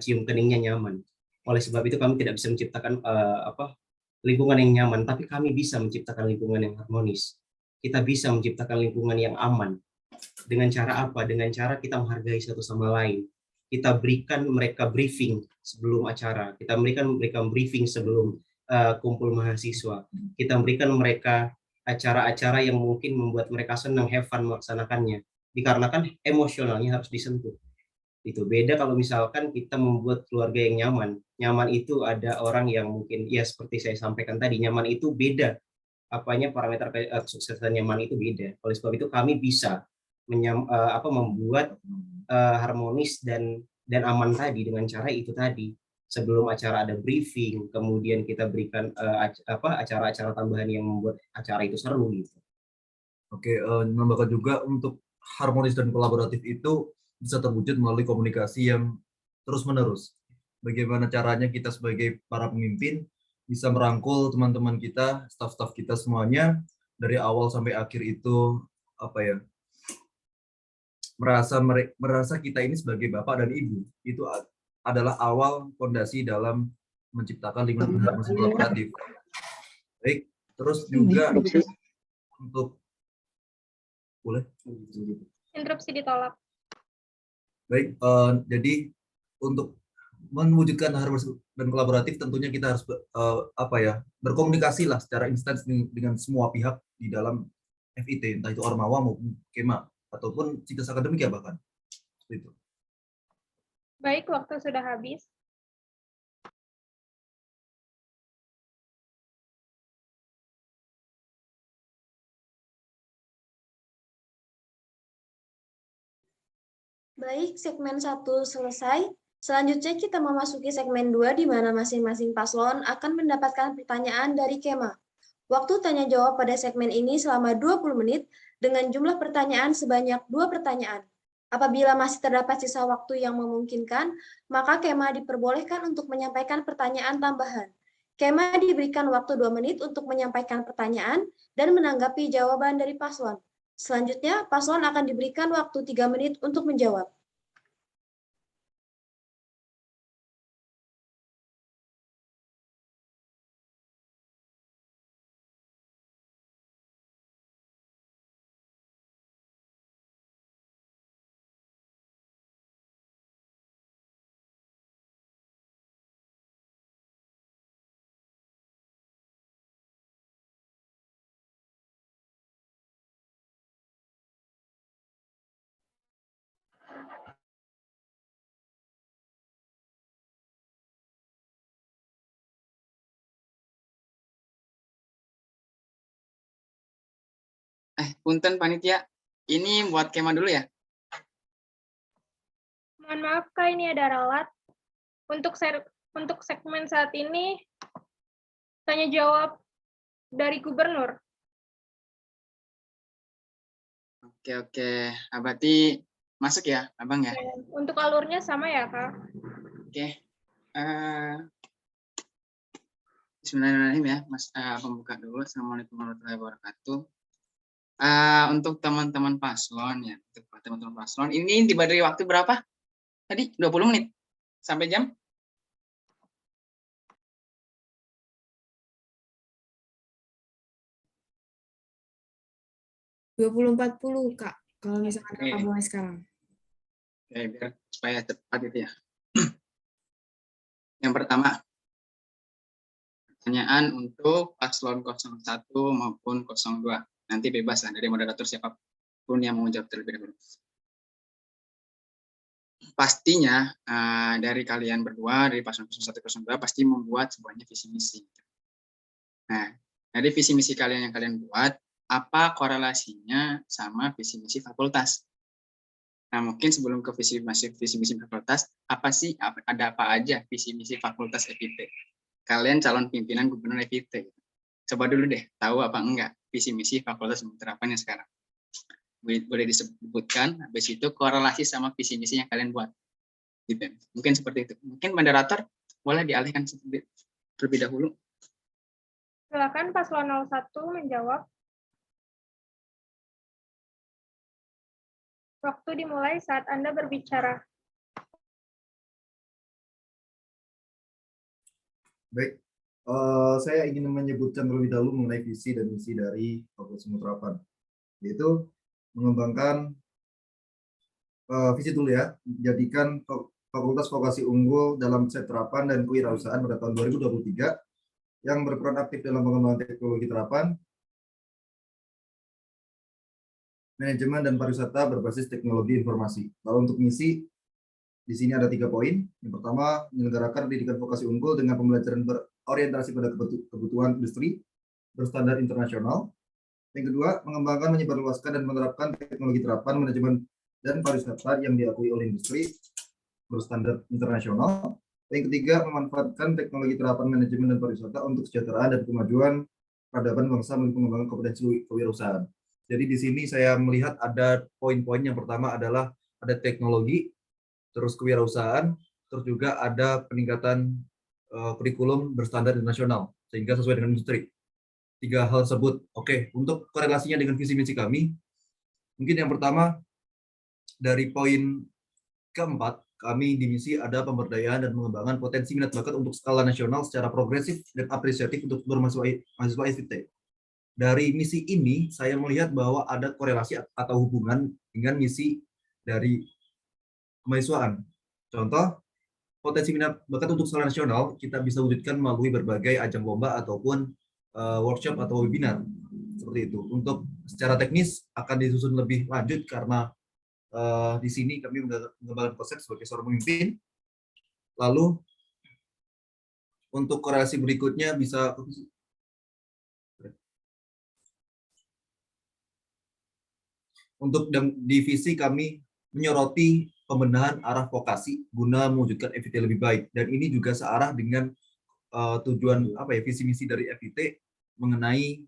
cium keningnya nyaman. Oleh sebab itu kami tidak bisa menciptakan lingkungan yang nyaman, tapi kami bisa menciptakan lingkungan yang harmonis. Kita bisa menciptakan lingkungan yang aman. Dengan cara apa? Dengan cara kita menghargai satu sama lain. Kita berikan mereka briefing sebelum acara. Kita berikan mereka briefing sebelum kumpul mahasiswa. Kita berikan mereka acara-acara yang mungkin membuat mereka senang, have fun melaksanakannya. Dikarenakan emosionalnya harus disentuh. Itu beda kalau misalkan kita membuat keluarga yang nyaman. Nyaman itu ada orang yang mungkin ya seperti saya sampaikan tadi, nyaman itu beda. Apanya parameter kesuksesan nyaman itu beda. Oleh sebab itu kami bisa membuat harmonis dan aman tadi dengan cara itu tadi. Sebelum acara ada briefing, kemudian kita berikan acara-acara tambahan yang membuat acara itu seru gitu. Oke, menambahkan juga untuk harmonis dan kolaboratif itu bisa terwujud melalui komunikasi yang terus-menerus. Bagaimana caranya kita sebagai para pemimpin bisa merangkul teman-teman kita, staf-staf kita semuanya dari awal sampai akhir itu merasa kita ini sebagai bapak dan ibu. Itu adalah awal fondasi dalam menciptakan lingkungan harmonis kolaboratif. Baik, terus juga untuk boleh Interupsi ditolak. Baik, jadi untuk mewujudkan harmonis dan kolaboratif tentunya kita harus berkomunikasi lah secara intens dengan semua pihak di dalam FIT, entah itu Ormawa maupun Kema ataupun Situs Akademik ya bahkan. Itu. Baik, waktu sudah habis. Baik, segmen 1 selesai. Selanjutnya kita memasuki segmen 2 di mana masing-masing paslon akan mendapatkan pertanyaan dari Kema. Waktu tanya jawab pada segmen ini selama 20 menit dengan jumlah pertanyaan sebanyak 2 pertanyaan. Apabila masih terdapat sisa waktu yang memungkinkan, maka Kema diperbolehkan untuk menyampaikan pertanyaan tambahan. Kema diberikan waktu 2 menit untuk menyampaikan pertanyaan dan menanggapi jawaban dari paslon. Selanjutnya, paslon akan diberikan waktu 3 menit untuk menjawab. Punten panitia, ini buat Kema dulu ya. Mohon maaf Kak, ini ada ralat. Untuk segmen saat ini, tanya jawab dari gubernur. Oke. Berarti masuk ya, Abang ya? Untuk alurnya sama ya, Kak? Oke. Bismillahirrahmanirrahim ya, Mas. Pembuka dulu. Assalamualaikum warahmatullahi wabarakatuh. Untuk teman-teman paslon ya, ini diberi waktu berapa? Tadi 20 menit sampai jam? 20.40, Kak. Kalau misalkan Kakak mulai sekarang. Oke, biar supaya cepat gitu ya. Yang pertama, pertanyaan untuk paslon 01 maupun 02. Nanti bebas lah dari moderator siapapun yang mau menjawab terlebih dahulu. Pastinya dari kalian berdua, dari paslon 01 02, pasti membuat semuanya visi misi. Nah, dari visi misi kalian yang kalian buat, apa korelasinya sama visi misi fakultas? Nah, mungkin sebelum ke visi misi fakultas, ada apa aja visi misi fakultas FIT? Kalian calon pimpinan gubernur FIT. Coba dulu deh, tahu apa enggak visi misi fakultas ilmu terapan yang sekarang? Boleh disebutkan, habis itu korelasi sama visi misi yang kalian buat. Gitu. Mungkin seperti itu. Mungkin moderator boleh dialihkan terlebih dahulu. Silakan paslon 01 menjawab. Waktu dimulai saat Anda berbicara. Baik, saya ingin menyebutkan terlebih dahulu mengenai visi dan misi dari Fakultas Ilmu Terapan, yaitu mengembangkan visi dulu ya, menjadikan Fakultas Vokasi Unggul dalam set terapan dan kewirausahaan pada tahun 2023 yang berperan aktif dalam pengembangan teknologi terapan, manajemen dan pariwisata berbasis teknologi informasi. Lalu untuk misi, di sini ada 3 poin. Yang pertama, menyelenggarakan pendidikan vokasi unggul dengan pembelajaran berorientasi pada kebutuhan industri berstandar internasional. Yang kedua, mengembangkan, menyebarluaskan, dan menerapkan teknologi terapan, manajemen, dan pariwisata yang diakui oleh industri berstandar internasional. Yang ketiga, memanfaatkan teknologi terapan, manajemen, dan pariwisata untuk kesejahteraan dan kemajuan peradaban bangsa melalui pengembangan kompetensi kewirausahaan. Jadi di sini saya melihat ada poin-poin. Yang pertama adalah ada teknologi, terus kewirausahaan, terus juga ada peningkatan kurikulum berstandar internasional sehingga sesuai dengan industri. 3 hal tersebut. Oke, untuk korelasinya dengan visi misi kami, mungkin yang pertama dari poin keempat, kami di misi ada pemberdayaan dan pengembangan potensi minat bakat untuk skala nasional secara progresif dan apresiatif untuk mahasiswa FIT. Dari misi ini, saya melihat bahwa ada korelasi atau hubungan dengan misi dari kemahasiswaan. Contoh, potensi minat bakat untuk skala nasional kita bisa wujudkan melalui berbagai ajang lomba ataupun workshop atau webinar. Seperti itu. Untuk secara teknis akan disusun lebih lanjut karena di sini kami mengembangkan konsep sebagai seorang pemimpin. Lalu, untuk korelasi berikutnya bisa untuk divisi kami menyoroti pembenahan arah vokasi guna mewujudkan FIT lebih baik, dan ini juga searah dengan tujuan visi misi dari FIT mengenai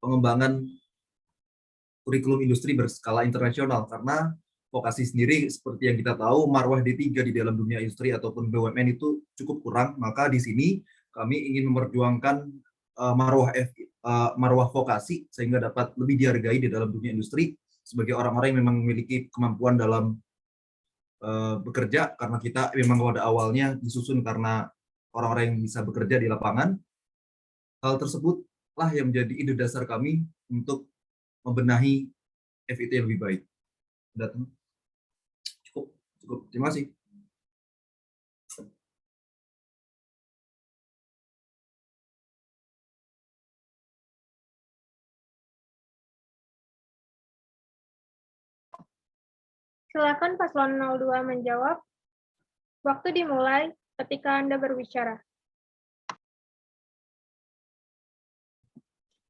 pengembangan kurikulum industri berskala internasional, karena vokasi sendiri seperti yang kita tahu marwah D3 di dalam dunia industri ataupun BUMN itu cukup kurang. Maka di sini kami ingin memperjuangkan marwah vokasi sehingga dapat lebih dihargai di dalam dunia industri sebagai orang-orang yang memang memiliki kemampuan dalam bekerja, karena kita memang pada awalnya disusun karena orang-orang yang bisa bekerja di lapangan. Hal tersebutlah yang menjadi ide dasar kami untuk membenahi FIT yang lebih baik. Cukup. Terima kasih. Silakan paslon 02 menjawab. Waktu dimulai ketika Anda berbicara.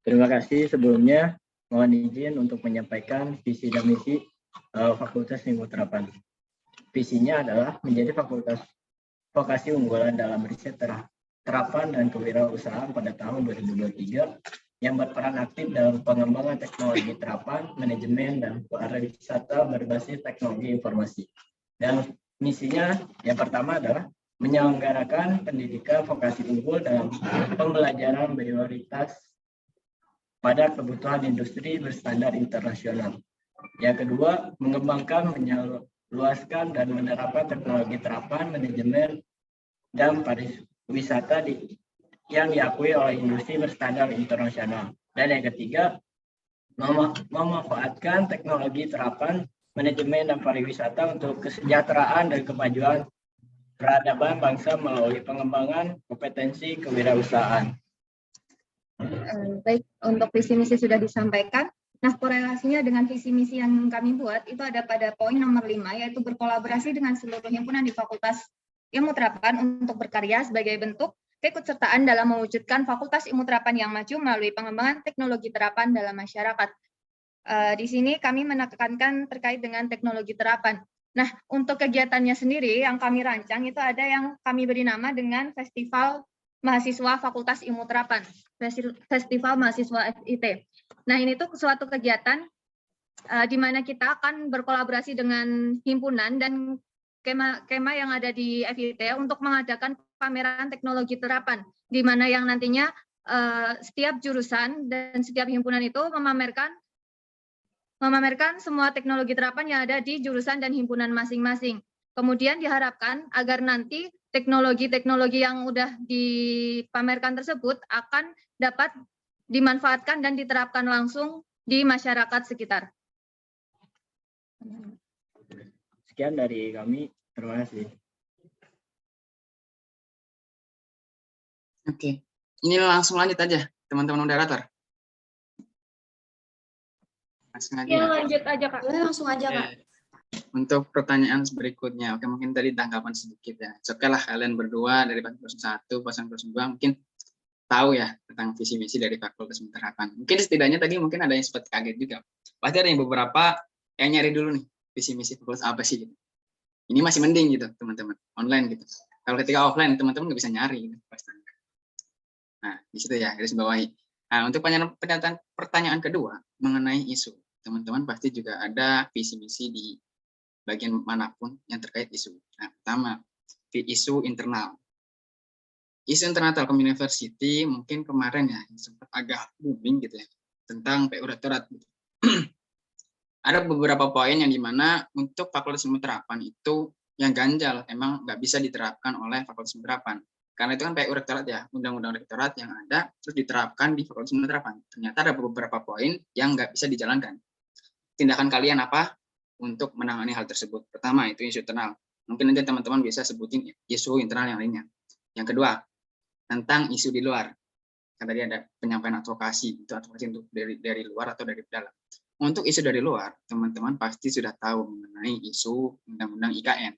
Terima kasih sebelumnya. Mohon izin untuk menyampaikan visi dan misi Fakultas Ilmu Terapan. Visinya adalah menjadi fakultas vokasi unggulan dalam riset terapan dan kewirausahaan pada tahun 2023 yang berperan aktif dalam pengembangan teknologi terapan, manajemen, dan pariwisata berbasis teknologi informasi. Dan misinya yang pertama adalah menyelenggarakan pendidikan vokasi unggul dalam pembelajaran prioritas pada kebutuhan industri berstandar internasional. Yang kedua, mengembangkan, menyeluaskan, dan menerapkan teknologi terapan, manajemen, dan pariwisata yang diakui oleh industri berstandar internasional. Dan yang ketiga, memanfaatkan teknologi terapan manajemen dan pariwisata untuk kesejahteraan dan kemajuan peradaban bangsa melalui pengembangan kompetensi kewirausahaan. Baik, untuk visi misi sudah disampaikan. Nah, korelasinya dengan visi misi yang kami buat itu ada pada poin nomor 5, yaitu berkolaborasi dengan seluruh himpunan di Fakultas Ilmu Terapan untuk berkarya sebagai bentuk keikutsertaan dalam mewujudkan Fakultas Ilmu Terapan yang maju melalui pengembangan teknologi terapan dalam masyarakat. Di sini kami menekankan terkait dengan teknologi terapan. Nah, untuk kegiatannya sendiri yang kami rancang itu ada yang kami beri nama dengan Festival Mahasiswa Fakultas Ilmu Terapan, Festival Mahasiswa FIT. Nah, ini tuh suatu kegiatan di mana kita akan berkolaborasi dengan himpunan dan kema yang ada di FIT untuk mengadakan pameran teknologi terapan, di mana yang nantinya setiap jurusan dan setiap himpunan itu memamerkan semua teknologi terapan yang ada di jurusan dan himpunan masing-masing. Kemudian diharapkan agar nanti teknologi-teknologi yang udah dipamerkan tersebut akan dapat dimanfaatkan dan diterapkan langsung di masyarakat sekitar. Sekian dari kami, terima kasih. Oke, ini langsung lanjut aja, teman-teman moderator. Langsung aja. Ya, lanjut aja, Kak. Langsung aja, Kak. Untuk pertanyaan berikutnya, oke mungkin tadi tanggapan sedikit ya. Oke lah kalian berdua dari Fakultas 1, Fakultas 2 mungkin tahu ya tentang visi misi dari Fakultas Ilmu Terapan. Mungkin setidaknya tadi mungkin ada yang sempat kaget juga. Pasti ada yang beberapa yang nyari dulu nih visi misi fakultas apa sih gitu. Ini masih mending gitu teman-teman, online gitu. Kalau ketika offline teman-teman nggak bisa nyari gitu. Nah di situ ya garis bawahi. Nah untuk pertanyaan kedua mengenai isu, teman-teman pasti juga ada visi misi di bagian manapun yang terkait isu. Nah, pertama, isu internal. Isu internal Telkom University mungkin kemarin ya sempat agak booming gitu ya tentang PU Rektorat. Gitu. Ada beberapa poin yang dimana untuk Fakultas Ilmu Terapan itu yang ganjal emang nggak bisa diterapkan oleh Fakultas Ilmu Terapan. Karena itu kan PU Rektorat ya, Undang-Undang Rektorat yang ada terus diterapkan di Fakultas Ilmu Terapan. Ternyata ada beberapa poin yang nggak bisa dijalankan. Tindakan kalian apa untuk menangani hal tersebut? Pertama itu isu internal. Mungkin nanti teman-teman bisa sebutin isu internal yang lainnya. Yang kedua, tentang isu di luar. Kan tadi ada penyampaian advokasi, itu advokasi untuk dari luar atau dari dalam. Untuk isu dari luar, teman-teman pasti sudah tahu mengenai isu Undang-Undang IKN.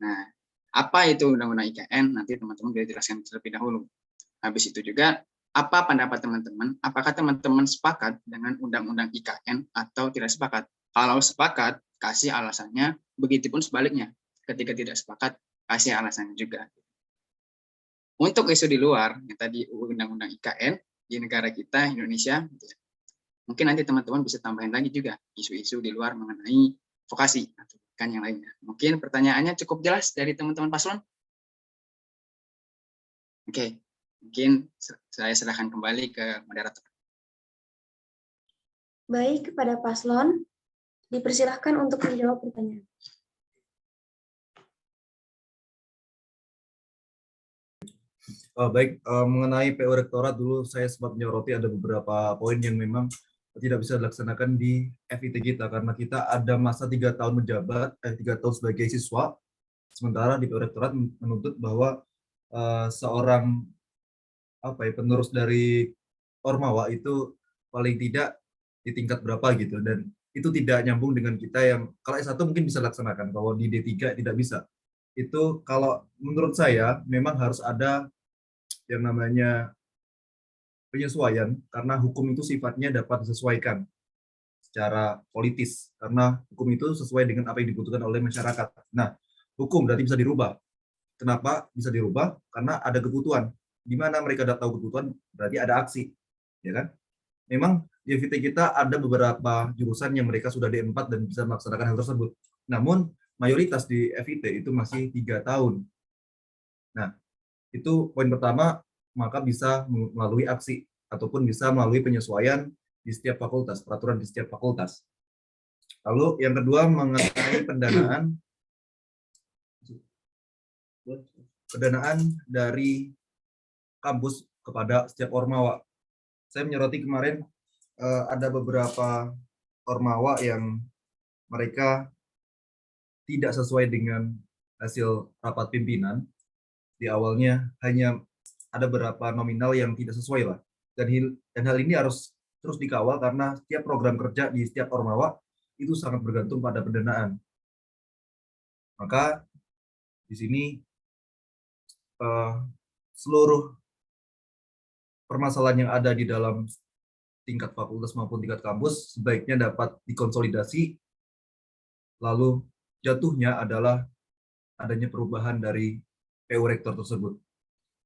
Nah, apa itu Undang-Undang IKN? Nanti teman-teman bisa jelaskan terlebih dahulu. Habis itu juga, apa pendapat teman-teman? Apakah teman-teman sepakat dengan Undang-Undang IKN atau tidak sepakat? Kalau sepakat, kasih alasannya. Begitupun sebaliknya. Ketika tidak sepakat, kasih alasannya juga. Untuk isu di luar, yang tadi Undang-Undang IKN di negara kita, Indonesia, mungkin nanti teman-teman bisa tambahin lagi juga isu-isu di luar mengenai vokasi atau kan yang lainnya. Mungkin pertanyaannya cukup jelas dari teman-teman paslon. Oke, mungkin saya serahkan kembali ke moderator. Baik, kepada paslon, dipersilahkan untuk menjawab pertanyaan. Baik, mengenai PU Rektorat dulu saya sempat menyoroti ada beberapa poin yang memang tidak bisa dilaksanakan di FIT kita karena kita ada masa 3 tahun menjabat, 3 tahun sebagai siswa, sementara di PU Rektorat menuntut bahwa seorang penerus dari Ormawa itu paling tidak di tingkat berapa gitu, dan itu tidak nyambung dengan kita yang kalau S1 mungkin bisa laksanakan, kalau di D3 tidak bisa. Itu kalau menurut saya memang harus ada yang namanya penyesuaian, karena hukum itu sifatnya dapat disesuaikan secara politis, karena hukum itu sesuai dengan apa yang dibutuhkan oleh masyarakat. Nah, hukum berarti bisa dirubah. Kenapa bisa dirubah? Karena ada kebutuhan. Di mana mereka sudah tahu kebutuhan, berarti ada aksi, ya kan? Memang di FIT kita ada beberapa jurusan yang mereka sudah D4 dan bisa melaksanakan hal tersebut. Namun mayoritas di FIT itu masih 3 tahun. Nah, itu poin pertama, maka bisa melalui aksi ataupun bisa melalui penyesuaian di setiap fakultas, peraturan di setiap fakultas. Lalu yang kedua mengenai pendanaan dari kampus kepada setiap Ormawa. Saya menyoroti kemarin ada beberapa ormawa yang mereka tidak sesuai dengan hasil rapat pimpinan. Di awalnya hanya ada beberapa nominal yang tidak sesuai lah. Dan hal ini harus terus dikawal karena setiap program kerja di setiap ormawa itu sangat bergantung pada pendanaan. Maka di sini seluruh permasalahan yang ada di dalam tingkat fakultas maupun tingkat kampus sebaiknya dapat dikonsolidasi, lalu jatuhnya adalah adanya perubahan dari PU Rektor tersebut.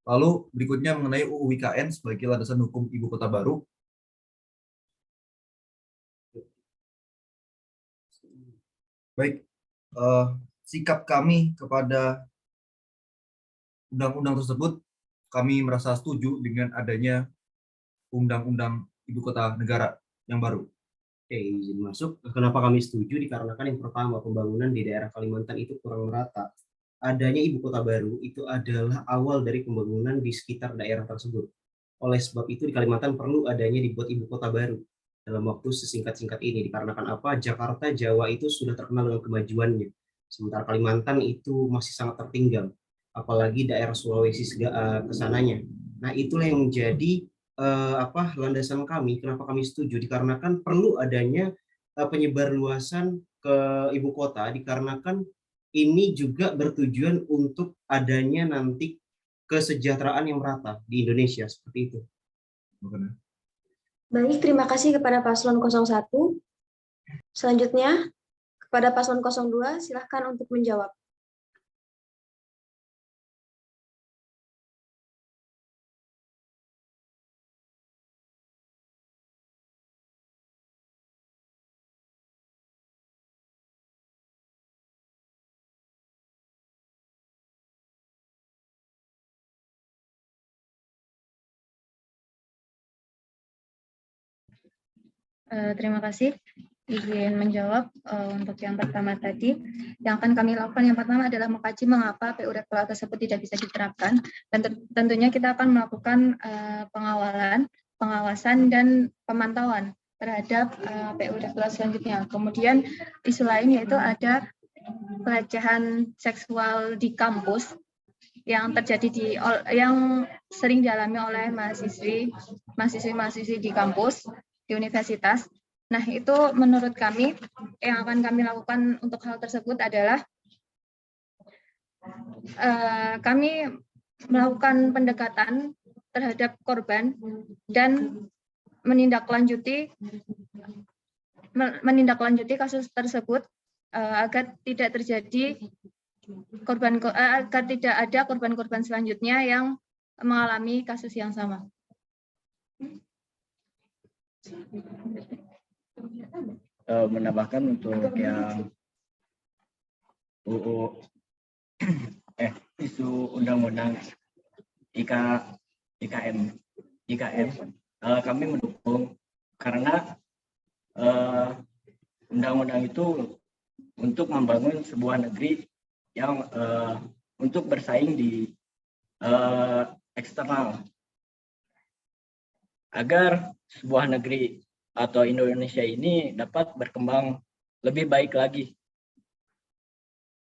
Lalu berikutnya mengenai UU IKN sebagai landasan hukum Ibu Kota Baru. Baik, sikap kami kepada undang-undang tersebut, kami merasa setuju dengan adanya Undang-Undang Ibu Kota Negara yang baru. Oke, izin masuk. Kenapa kami setuju? Dikarenakan yang pertama, pembangunan di daerah Kalimantan itu kurang merata. Adanya ibu kota baru itu adalah awal dari pembangunan di sekitar daerah tersebut. Oleh sebab itu di Kalimantan perlu adanya dibuat ibu kota baru dalam waktu sesingkat-singkat ini. Dikarenakan apa? Jakarta, Jawa itu sudah terkenal dengan kemajuannya. Sementara Kalimantan itu masih sangat tertinggal. Apalagi daerah Sulawesi kesananya. Nah, itulah yang menjadi landasan kami. Kenapa kami setuju? Dikarenakan perlu adanya penyebarluasan ke ibu kota, dikarenakan ini juga bertujuan untuk adanya nanti kesejahteraan yang merata di Indonesia, seperti itu. Baik, terima kasih kepada Paslon 01. Selanjutnya, kepada Paslon 02, silahkan untuk menjawab. Terima kasih. Izin menjawab untuk yang pertama tadi. Yang akan kami lakukan yang pertama adalah mengkaji mengapa PU Rektorat tersebut tidak bisa diterapkan, dan tentunya kita akan melakukan pengawasan dan pemantauan terhadap PU Rektorat selanjutnya. Kemudian isu lain yaitu ada pelecehan seksual di kampus yang terjadi yang sering dialami oleh mahasiswi di kampus, di universitas. Nah, itu menurut kami yang akan kami lakukan untuk hal tersebut adalah kami melakukan pendekatan terhadap korban dan menindaklanjuti kasus tersebut agar tidak terjadi agar tidak ada korban-korban selanjutnya yang mengalami kasus yang sama. Menambahkan untuk yang isu undang-undang IKN, kami mendukung karena undang-undang itu untuk membangun sebuah negeri yang untuk bersaing di eksternal, agar sebuah negeri atau Indonesia ini dapat berkembang lebih baik lagi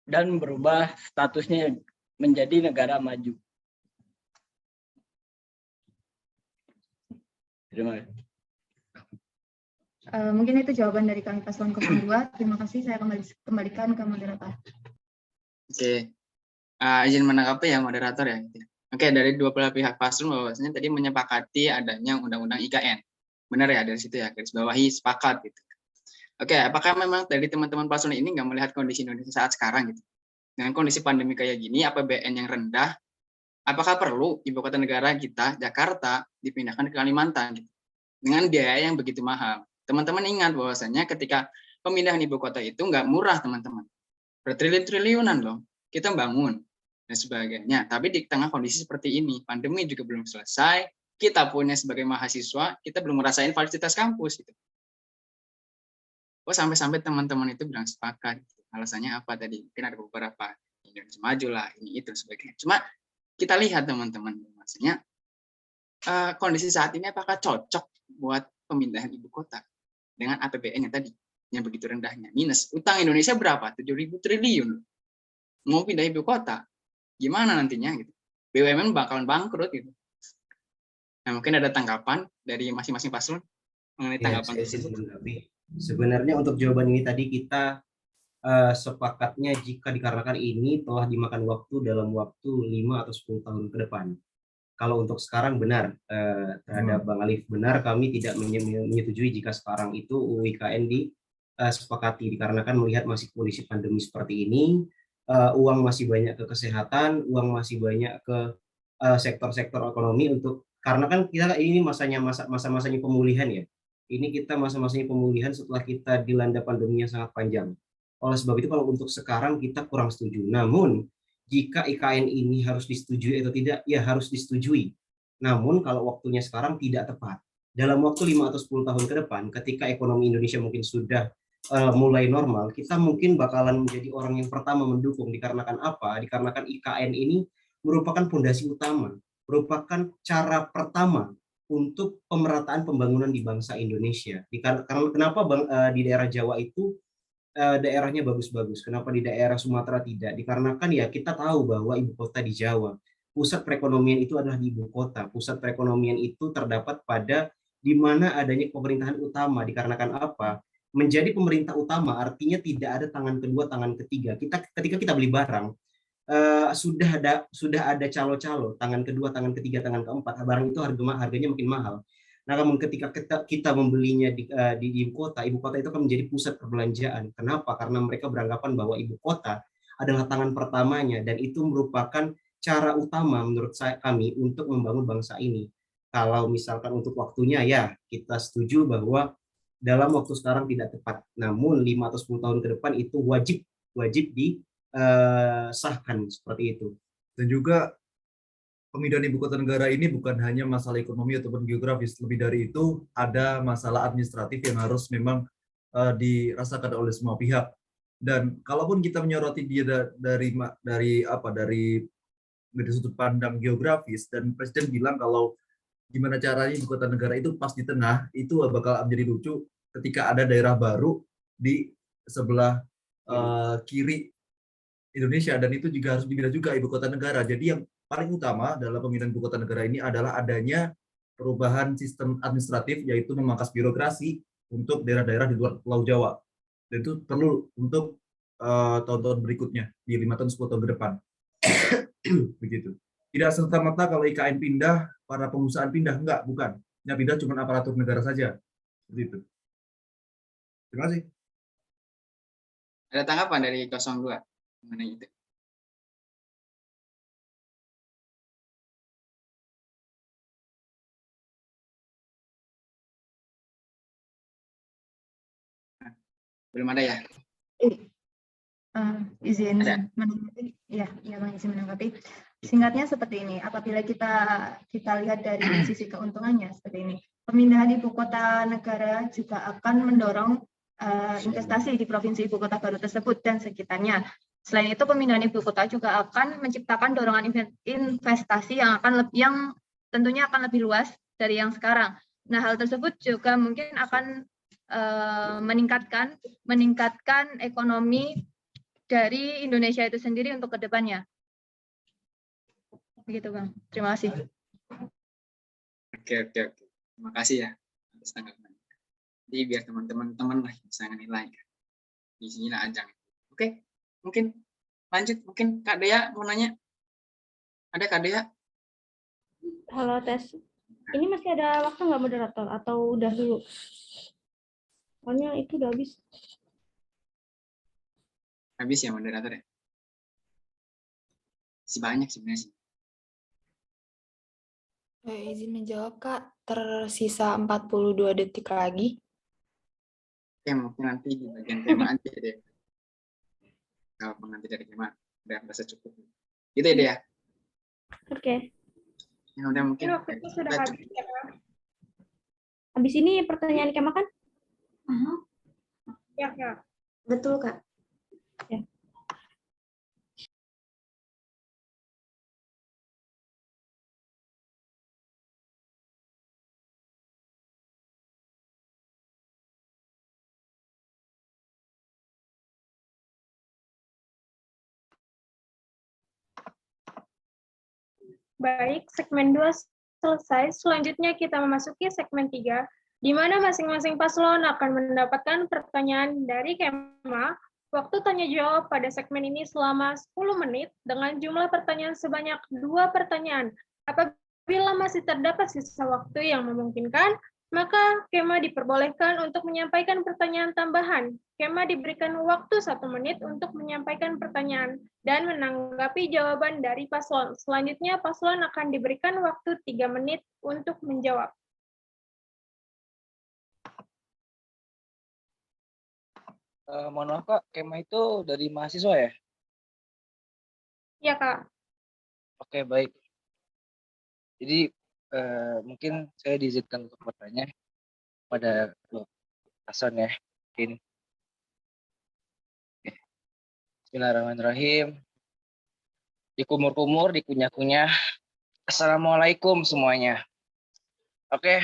dan berubah statusnya menjadi negara maju. Terima kasih. Mungkin itu jawaban dari kami Paslon 02. Terima kasih, saya kembalikan ke moderator. Oke, izin menanggapi ya moderator ya. Oke, dari dua belah pihak paslon bahwasanya tadi menyepakati adanya undang-undang IKN. Benar ya, dari situ ya, garis bawahi sepakat gitu. Oke, apakah memang dari teman-teman paslon ini nggak melihat kondisi Indonesia saat sekarang gitu? Dengan kondisi pandemi kayak gini, APBN yang rendah, apakah perlu ibu kota negara kita, Jakarta, dipindahkan ke Kalimantan gitu? Dengan biaya yang begitu mahal. Teman-teman ingat bahwasanya ketika pemindahan ibu kota itu nggak murah, teman-teman. Bertriliun-triliunan loh, kita bangun dan sebagainya. Tapi di tengah kondisi seperti ini, pandemi juga belum selesai, kita punya sebagai mahasiswa, kita belum merasain fasilitas kampus gitu. Oh, sampai-sampai teman-teman itu bilang sepakat. Alasannya apa tadi? Mungkin ada beberapa, Indonesia maju lah, ini itu sebagainya. Cuma kita lihat teman-teman, maksudnya kondisi saat ini apakah cocok buat pemindahan ibu kota dengan APBN yang tadi yang begitu rendahnya, minus. Utang Indonesia berapa? 7.000 triliun. Mau pindah ibu kota, gimana nantinya gitu? BUMN bakalan bangkrut gitu. Nah, mungkin ada tanggapan dari masing-masing paslon mengenai Ya, tanggapan saya tersebut. sedikit menanggapi. Sebenarnya untuk jawaban ini tadi kita sepakatnya jika dikarenakan ini telah dimakan waktu dalam waktu 5 atau 10 tahun ke depan. Kalau untuk sekarang benar, terhadap Bang Alif benar, kami tidak menyetujui jika sekarang itu UU IKN disepakati, dikarenakan melihat masih kondisi pandemi seperti ini, uang masih banyak ke kesehatan, uang masih banyak ke sektor-sektor ekonomi karena kan kita ini masa-masanya pemulihan ya. Ini kita masa-masanya pemulihan setelah kita dilanda pandemi yang sangat panjang. Oleh sebab itu kalau untuk sekarang kita kurang setuju. Namun jika IKN ini harus disetujui atau tidak, ya harus disetujui. Namun kalau waktunya sekarang tidak tepat. Dalam waktu 5 atau 10 tahun ke depan, ketika ekonomi Indonesia mungkin sudah mulai normal, kita mungkin bakalan menjadi orang yang pertama mendukung. Dikarenakan apa? Dikarenakan IKN ini merupakan fondasi utama, merupakan cara pertama untuk pemerataan pembangunan di bangsa Indonesia. Kenapa di daerah Jawa itu daerahnya bagus-bagus. Kenapa di daerah Sumatera tidak? Dikarenakan ya kita tahu bahwa ibu kota di Jawa. Pusat perekonomian itu adalah di ibu kota. Pusat perekonomian itu terdapat pada di mana adanya pemerintahan utama. Dikarenakan apa? Menjadi pemerintah utama artinya tidak ada tangan kedua, tangan ketiga. Ketika kita beli barang, sudah ada calo-calo, tangan kedua, tangan ketiga, tangan keempat. Barang itu harganya makin mahal. Nah, namun ketika kita membelinya di ibu kota itu akan menjadi pusat perbelanjaan. Kenapa? Karena mereka beranggapan bahwa ibu kota adalah tangan pertamanya dan itu merupakan cara utama menurut kami untuk membangun bangsa ini. Kalau misalkan untuk waktunya ya kita setuju bahwa dalam waktu sekarang tidak tepat. Namun 5 atau 10 tahun ke depan itu wajib disahkan seperti itu. Dan juga pemindahan ibu kota negara ini bukan hanya masalah ekonomi ataupun geografis, lebih dari itu ada masalah administratif yang harus memang dirasakan oleh semua pihak. Dan kalaupun kita menyoroti dia dari sudut pandang geografis, dan Presiden bilang kalau gimana caranya ibu kota negara itu pas di tengah, itu bakal menjadi lucu ketika ada daerah baru di sebelah kiri Indonesia, dan itu juga harus dipindah juga ibu kota negara. Jadi yang paling utama dalam pemindahan ibu kota negara ini adalah adanya perubahan sistem administratif, yaitu memangkas birokrasi untuk daerah-daerah di luar Pulau Jawa. Dan itu perlu untuk tahun-tahun berikutnya, di 5 tahun 10 tahun ke depan. Begitu. Tidak serta-merta kalau IKN pindah, para pengusaha pindah, bukan. Yang pindah cuma aparatur negara saja. Seperti itu. Terima kasih. Ada tanggapan dari 02 mengenai itu? Belum ada ya? Izin menanggapi, ya Bang, izin menanggapi. Singkatnya seperti ini, apabila kita lihat dari sisi keuntungannya seperti ini, pemindahan ibu kota negara juga akan mendorong investasi di provinsi ibu kota baru tersebut dan sekitarnya. Selain itu, pemindahan ibu kota juga akan menciptakan dorongan investasi yang tentunya akan lebih luas dari yang sekarang. Nah, hal tersebut juga mungkin akan meningkatkan ekonomi dari Indonesia itu sendiri untuk kedepannya. Begitu Bang, terima kasih. Oke. Terima kasih ya atas tanggapan. Jadi biar teman-teman lah bisa menilai. Di sinilah ajang. Oke, mungkin lanjut. Mungkin Kak Dea mau nanya. Ada Kak Dea? Halo, tes. Ini masih ada waktu nggak moderator atau udah dulu? Soalnya itu udah habis. Habis ya moderator ya? Masih banyak sebenarnya sih. Izin menjawab Kak, tersisa 42 detik lagi. Oke, mungkin nanti di bagian tema aja deh. Kalau nanti dari tema udah merasa cukup. Gitu ya deh. Oke. Ya udah mungkin. Waktu itu sudah habis ya. Habis ini pertanyaan Kema kan? Ya. Betul, Kak. Ya. Baik, segmen 2 selesai. Selanjutnya kita memasuki segmen 3, di mana masing-masing paslon akan mendapatkan pertanyaan dari Kema. Waktu tanya jawab pada segmen ini selama 10 menit dengan jumlah pertanyaan sebanyak 2 pertanyaan. Apabila masih terdapat sisa waktu yang memungkinkan, maka Kema diperbolehkan untuk menyampaikan pertanyaan tambahan. Kema diberikan waktu 1 menit untuk menyampaikan pertanyaan dan menanggapi jawaban dari paslon. Selanjutnya, paslon akan diberikan waktu 3 menit untuk menjawab. Mohon maaf Kak, Kema itu dari mahasiswa ya? Iya Kak. Oke, baik. Jadi mungkin saya diizinkan untuk bertanya pada paslon ya. Mungkin. Bismillahirrahmanirrahim. Dikumur-kumur, dikunyah-kunyah. Assalamualaikum semuanya. Oke,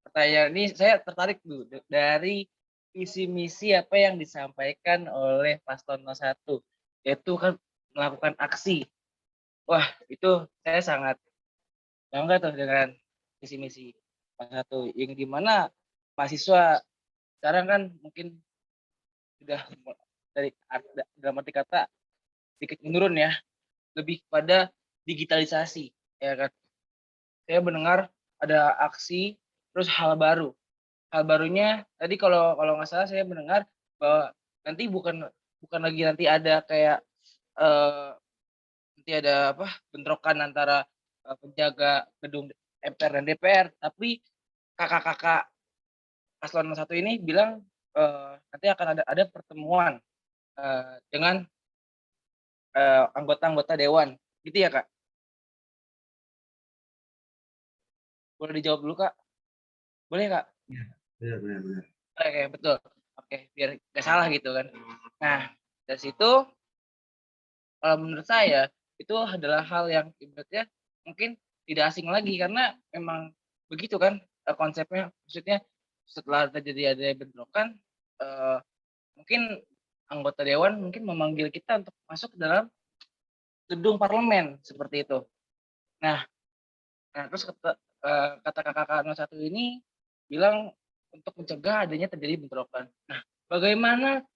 pertanyaan ini saya tertarik dulu dari visi misi apa yang disampaikan oleh Paslon 01, yaitu kan melakukan aksi. Wah, itu saya sangat bangga tuh dengan visi misi Paslon 1, yang dimana mahasiswa sekarang kan mungkin sudah dari dalam arti kata sedikit menurun ya, lebih pada digitalisasi ya kan. Saya mendengar ada aksi terus hal baru. Hal barunya tadi kalau nggak salah saya mendengar bahwa nanti bukan lagi nanti ada kayak nanti ada apa bentrokan antara penjaga gedung MPR dan DPR, tapi kakak-kakak paslon 1 ini bilang nanti akan ada pertemuan dengan anggota-anggota dewan, gitu ya Kak? Boleh dijawab dulu Kak? Boleh Kak? Ya, benar. Oke, betul. Oke, biar nggak salah gitu kan. Nah, dari situ kalau menurut saya itu adalah hal yang ibaratnya mungkin tidak asing lagi karena memang begitu kan konsepnya. Maksudnya setelah terjadi ada bentrokan, mungkin anggota dewan mungkin memanggil kita untuk masuk ke dalam gedung parlemen seperti itu. Nah terus kata kakak 01 ini bilang untuk mencegah adanya terjadi bentrokan. Nah, bagaimana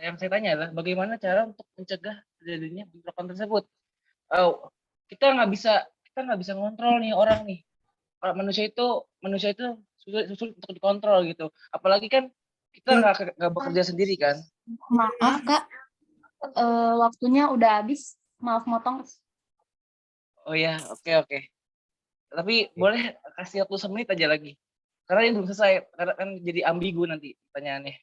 yang saya tanya adalah bagaimana cara untuk mencegah terjadinya bentrokan tersebut? Kita nggak bisa ngontrol nih orang nih. Manusia itu sulit untuk dikontrol gitu. Apalagi kan kita nggak bekerja sendiri kan. Maaf Kak, waktunya udah habis. Maaf motong. Oh ya, oke. Tapi boleh kasih waktu 1 menit aja lagi. Karena ini belum selesai, karena kan jadi ambigu nanti pertanyaannya.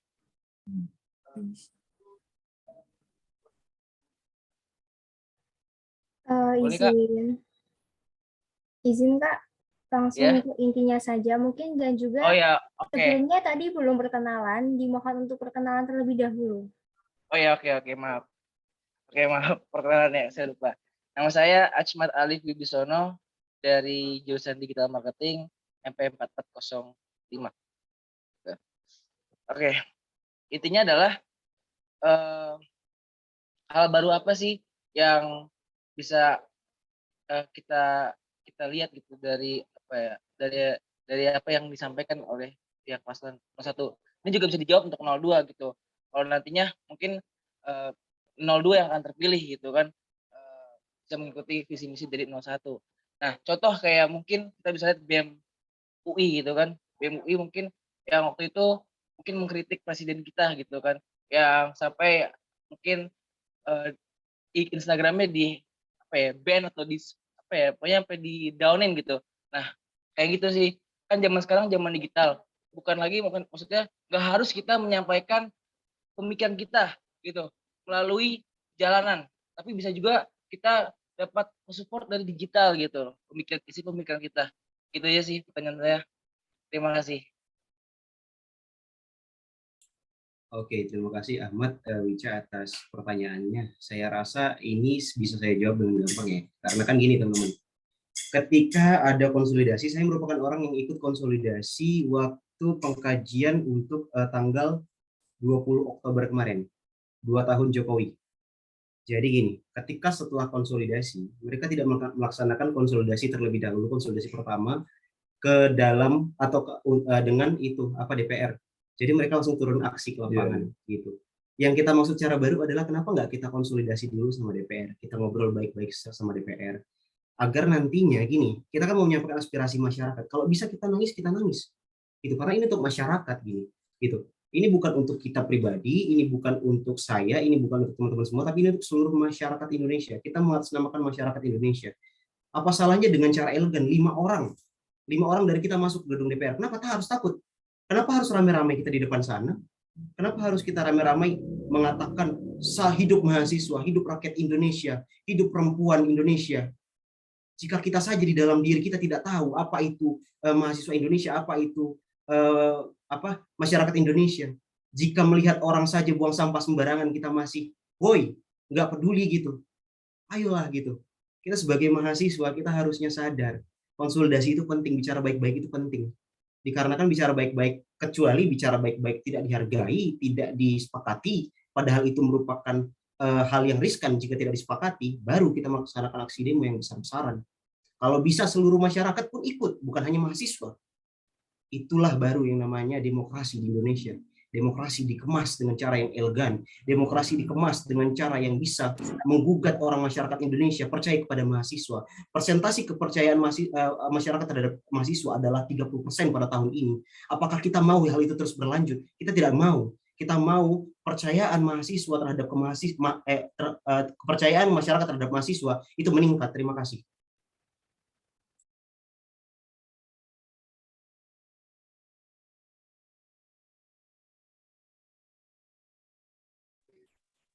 Izin Kak, langsung Ya. ke intinya saja mungkin, dan juga Oh ya, oke. sebelumnya tadi belum perkenalan, dimohon untuk perkenalan terlebih dahulu. Oh ya, oke, maaf. Oke, maaf perkenalannya saya lupa. Nama saya Achmad Alif Wibisono dari jurusan Digital Marketing MP 4405. Oke, intinya adalah hal baru apa sih yang bisa kita lihat gitu dari apa ya, dari apa yang disampaikan oleh pihak paslon 1. Ini juga bisa dijawab untuk 02 gitu. Kalau nantinya mungkin 02 yang akan terpilih gitu kan, bisa mengikuti visi misi dari 01. Nah, contoh kayak mungkin kita bisa lihat BEM UI gitu kan. BEM UI mungkin yang waktu itu mungkin mengkritik presiden kita gitu kan, yang sampai mungkin Instagramnya di ban atau di pokoknya sampai di downin gitu. Nah, kayak gitu sih. Kan zaman sekarang zaman digital. Maksudnya nggak harus kita menyampaikan pemikiran kita gitu melalui jalanan, tapi bisa juga kita dapat support dari digital gitu, pemikiran kita. Gitu aja sih pertanyaan saya. Terima kasih. Oke, terima kasih Ahmad Wica atas pertanyaannya. Saya rasa ini bisa saya jawab dengan gampang ya. Karena kan gini teman-teman, ketika ada konsolidasi, saya merupakan orang yang ikut konsolidasi waktu pengkajian untuk tanggal 20 Oktober kemarin, 2 tahun Jokowi. Jadi gini, ketika setelah konsolidasi, mereka tidak melaksanakan konsolidasi terlebih dahulu, konsolidasi pertama ke dalam atau dengan itu DPR. Jadi mereka langsung turun aksi ke lapangan gitu. Yang kita maksud cara baru adalah kenapa nggak kita konsolidasi dulu sama DPR, kita ngobrol baik-baik sama DPR, agar nantinya gini, kita kan mau menyampaikan aspirasi masyarakat. Kalau bisa kita nangis gitu, karena ini untuk masyarakat gini, gitu. Ini bukan untuk kita pribadi, ini bukan untuk saya, ini bukan untuk teman-teman semua, tapi ini untuk seluruh masyarakat Indonesia. Kita mengatasnamakan masyarakat Indonesia. Apa salahnya dengan cara elegan 5 orang dari kita masuk ke gedung DPR? Kenapa kita harus takut? Kenapa harus rame-rame kita di depan sana? Kenapa harus kita rame-rame mengatakan hidup mahasiswa, hidup rakyat Indonesia, hidup perempuan Indonesia? Jika kita saja di dalam diri kita tidak tahu apa itu mahasiswa Indonesia, apa itu masyarakat Indonesia. Jika melihat orang saja buang sampah sembarangan kita masih nggak peduli gitu. Ayolah gitu. Kita sebagai mahasiswa kita harusnya sadar konsolidasi itu penting, bicara baik-baik itu penting. Dikarenakan bicara baik-baik, kecuali bicara baik-baik tidak dihargai, tidak disepakati, padahal itu merupakan hal yang riskan jika tidak disepakati, baru kita melaksanakan aksi demo yang besar-besaran. Kalau bisa seluruh masyarakat pun ikut, bukan hanya mahasiswa. Itulah baru yang namanya demokrasi di Indonesia. Demokrasi dikemas dengan cara yang elegan. Demokrasi dikemas dengan cara yang bisa menggugat orang masyarakat Indonesia percaya kepada mahasiswa. Persentasi kepercayaan masyarakat terhadap mahasiswa adalah 30% pada tahun ini. Apakah kita mau hal itu terus berlanjut? Kita tidak mau. Kita mau kepercayaan mahasiswa terhadap kepercayaan masyarakat terhadap mahasiswa itu meningkat. Terima kasih.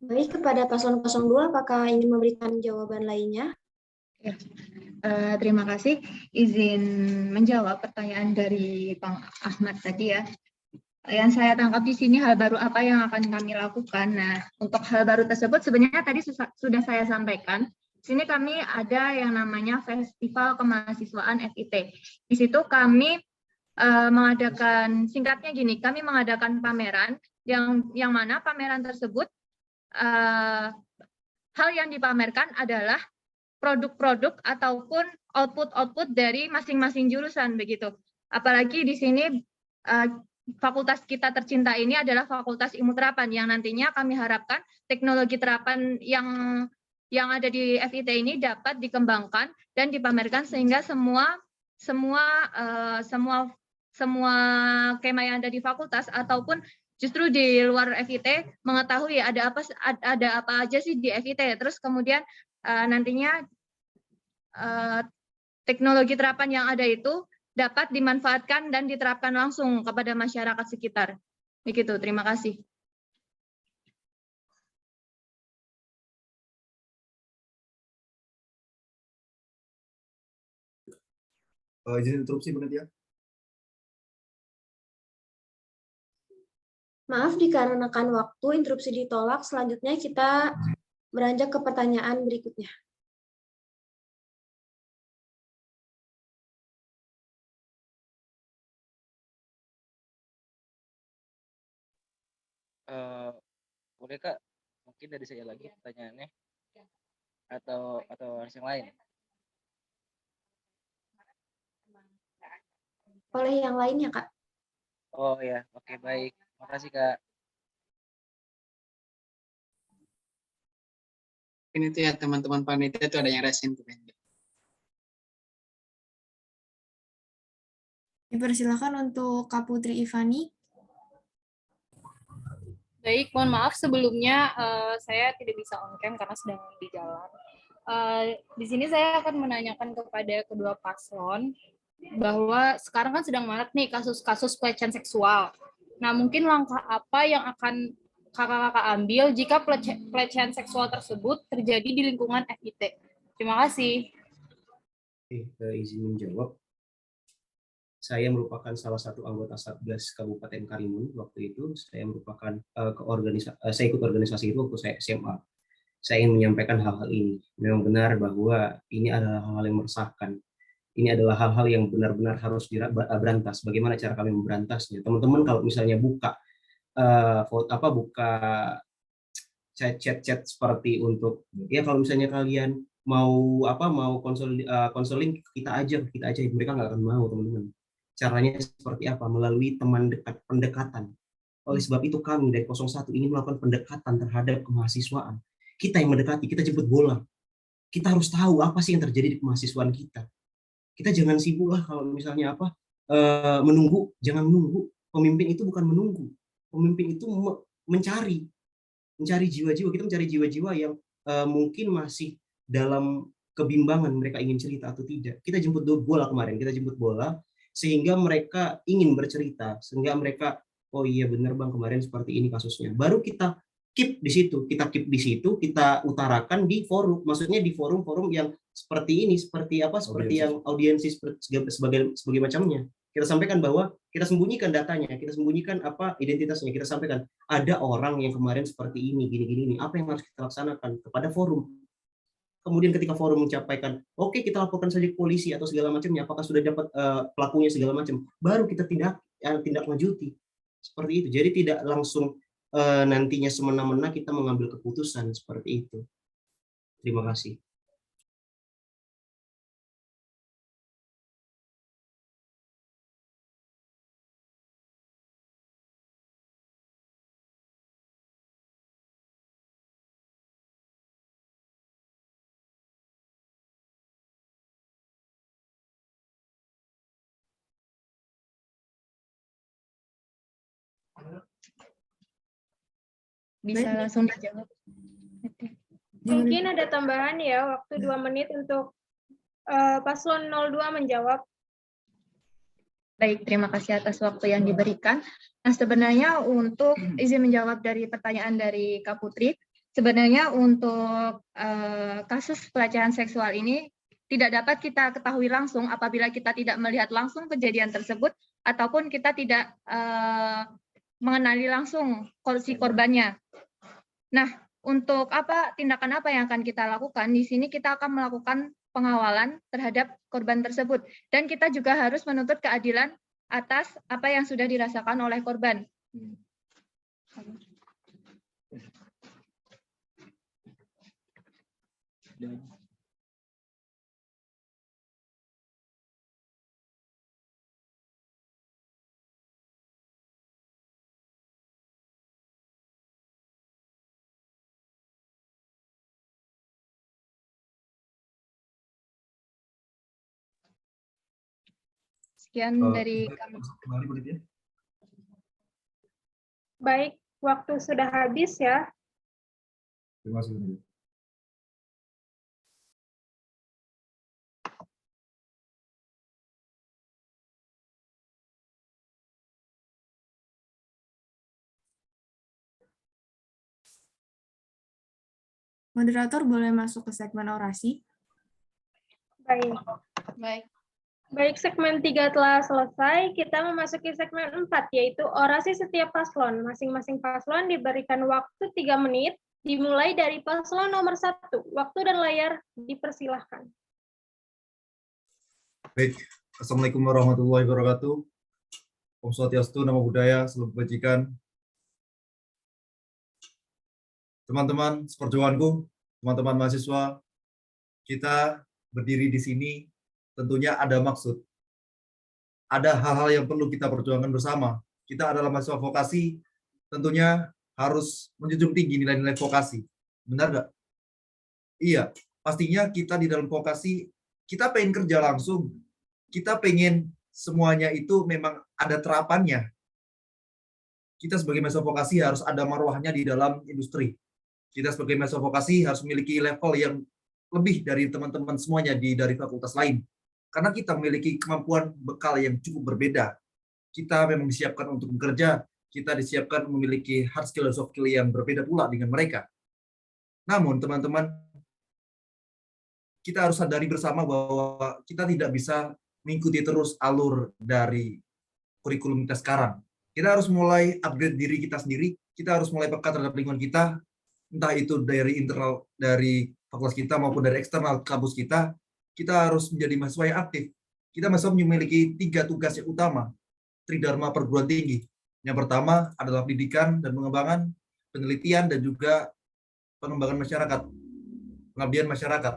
Baik, kepada paslon 02, apakah ingin memberikan jawaban lainnya? Ya. Terima kasih. Izin menjawab pertanyaan dari Bang Ahmad tadi ya. Yang saya tangkap di sini hal baru apa yang akan kami lakukan. Nah, untuk hal baru tersebut sebenarnya tadi sudah saya sampaikan. Di sini kami ada yang namanya Festival Kemahasiswaan FIT. Di situ kami mengadakan, singkatnya gini, kami mengadakan pameran yang mana pameran tersebut hal yang dipamerkan adalah produk-produk ataupun output-output dari masing-masing jurusan begitu. Apalagi di sini fakultas kita tercinta ini adalah Fakultas Ilmu Terapan yang nantinya kami harapkan teknologi terapan yang ada di FIT ini dapat dikembangkan dan dipamerkan sehingga semua kema yang ada di fakultas ataupun justru di luar FIT mengetahui ada apa aja sih di FIT. Terus kemudian nantinya teknologi terapan yang ada itu dapat dimanfaatkan dan diterapkan langsung kepada masyarakat sekitar. Begitu, terima kasih. Izin interupsi, Bu Nadia. Maaf, dikarenakan waktu interupsi ditolak, selanjutnya kita beranjak ke pertanyaan berikutnya. Boleh Kak, mungkin dari saya lagi pertanyaannya atau harus yang lain? Oleh yang lainnya, Kak. Oh ya, oke baik. Makasih Kak. Ini tuh ya teman-teman panitia itu ada yang resen tuh. Dipersilakan untuk Kak Putri Ivani. Baik, mohon maaf sebelumnya saya tidak bisa on cam karena sedang di jalan. Di sini saya akan menanyakan kepada kedua paslon bahwa sekarang kan sedang marak nih kasus-kasus pelecehan seksual. Nah, mungkin langkah apa yang akan kakak-kakak ambil jika pelecehan seksual tersebut terjadi di lingkungan FIT? Terima kasih. Izin menjawab. Saya merupakan salah satu anggota Satgas Kabupaten Karimun waktu itu. Saya merupakan saya ikut organisasi itu waktu saya SMA. Saya ingin menyampaikan hal-hal ini. Memang benar bahwa ini adalah hal-hal yang meresahkan. Ini adalah hal-hal yang benar-benar harus diberantas. Bagaimana cara kami memberantasnya? Teman-teman kalau misalnya buka chat seperti untuk ya kalau misalnya kalian mau konseling kita aja mereka nggak akan mau teman-teman. Caranya seperti apa? Melalui teman dekat, pendekatan. Oleh sebab itu kami dari 01 ini melakukan pendekatan terhadap kemahasiswaan. Kita yang mendekati, kita jemput bola. Kita harus tahu apa sih yang terjadi di kemahasiswaan kita. Kita jangan sibuk lah kalau misalnya menunggu, jangan menunggu. Pemimpin itu bukan menunggu. Pemimpin itu mencari jiwa-jiwa, kita mencari jiwa-jiwa yang mungkin masih dalam kebimbangan mereka ingin cerita atau tidak. Kita jemput bola kemarin, sehingga mereka ingin bercerita, sehingga mereka, oh iya benar Bang kemarin seperti ini kasusnya. Baru kita keep di situ, kita utarakan di forum, maksudnya di forum-forum yang seperti ini, seperti yang audiensi sebagai macamnya. Kita sampaikan bahwa kita sembunyikan datanya, kita sembunyikan identitasnya, kita sampaikan ada orang yang kemarin seperti ini, gini, apa yang harus kita laksanakan kepada forum. Kemudian ketika forum menyampaikan, oke, kita laporkan saja ke polisi atau segala macamnya, apakah sudah dapat pelakunya segala macam, baru kita tindak lanjuti seperti itu. Jadi tidak langsung nantinya semena-mena kita mengambil keputusan seperti itu. Terima kasih. Bisa langsung dijawab. Mungkin ada tambahan ya, waktu 2 menit untuk paslon 02 menjawab. Baik, terima kasih atas waktu yang diberikan. Nah, sebenarnya untuk izin menjawab dari pertanyaan dari Kak Putri, sebenarnya untuk kasus pelecehan seksual ini tidak dapat kita ketahui langsung apabila kita tidak melihat langsung kejadian tersebut ataupun kita tidak mengenali langsung si korbannya. Nah, untuk tindakan apa yang akan kita lakukan? Di sini kita akan melakukan pengawalan terhadap korban tersebut. Dan kita juga harus menuntut keadilan atas apa yang sudah dirasakan oleh korban. Sekian dari kami. Baik, waktu sudah habis ya. Terima kasih. Moderator boleh masuk ke segmen orasi? Baik. Baik, segmen 3 telah selesai. Kita memasuki segmen 4, yaitu orasi setiap paslon. Masing-masing paslon diberikan waktu 3 menit, dimulai dari paslon nomor 1. Waktu dan layar dipersilahkan. Baik, Assalamualaikum warahmatullahi wabarakatuh. Om Swastiastu, Namo Buddhaya, Salam Kebajikan. Teman-teman seperjuanganku, teman-teman mahasiswa, kita berdiri di sini tentunya ada maksud. Ada hal-hal yang perlu kita perjuangkan bersama. Kita adalah mahasiswa vokasi, tentunya harus menjunjung tinggi nilai-nilai vokasi. Benar nggak? Iya, pastinya kita di dalam vokasi, kita pengen kerja langsung. Kita pengen semuanya itu memang ada terapannya. Kita sebagai mahasiswa vokasi harus ada marwahnya di dalam industri. Kita sebagai mahasiswa vokasi harus memiliki level yang lebih dari teman-teman semuanya dari fakultas lain. Karena kita memiliki kemampuan bekal yang cukup berbeda. Kita memang disiapkan untuk bekerja, kita disiapkan memiliki hard skill dan soft skill yang berbeda pula dengan mereka. Namun, teman-teman, kita harus sadari bersama bahwa kita tidak bisa mengikuti terus alur dari kurikulum kita sekarang. Kita harus mulai upgrade diri kita sendiri, kita harus mulai peka terhadap lingkungan kita, entah itu dari internal, dari fakultas kita maupun dari eksternal kampus kita. Kita harus menjadi mahasiswa yang aktif. Kita mahasiswa memiliki 3 tugas yang utama, Tridharma perguruan tinggi. Yang pertama adalah pendidikan dan pengembangan, penelitian, dan juga pengembangan masyarakat, pengabdian masyarakat.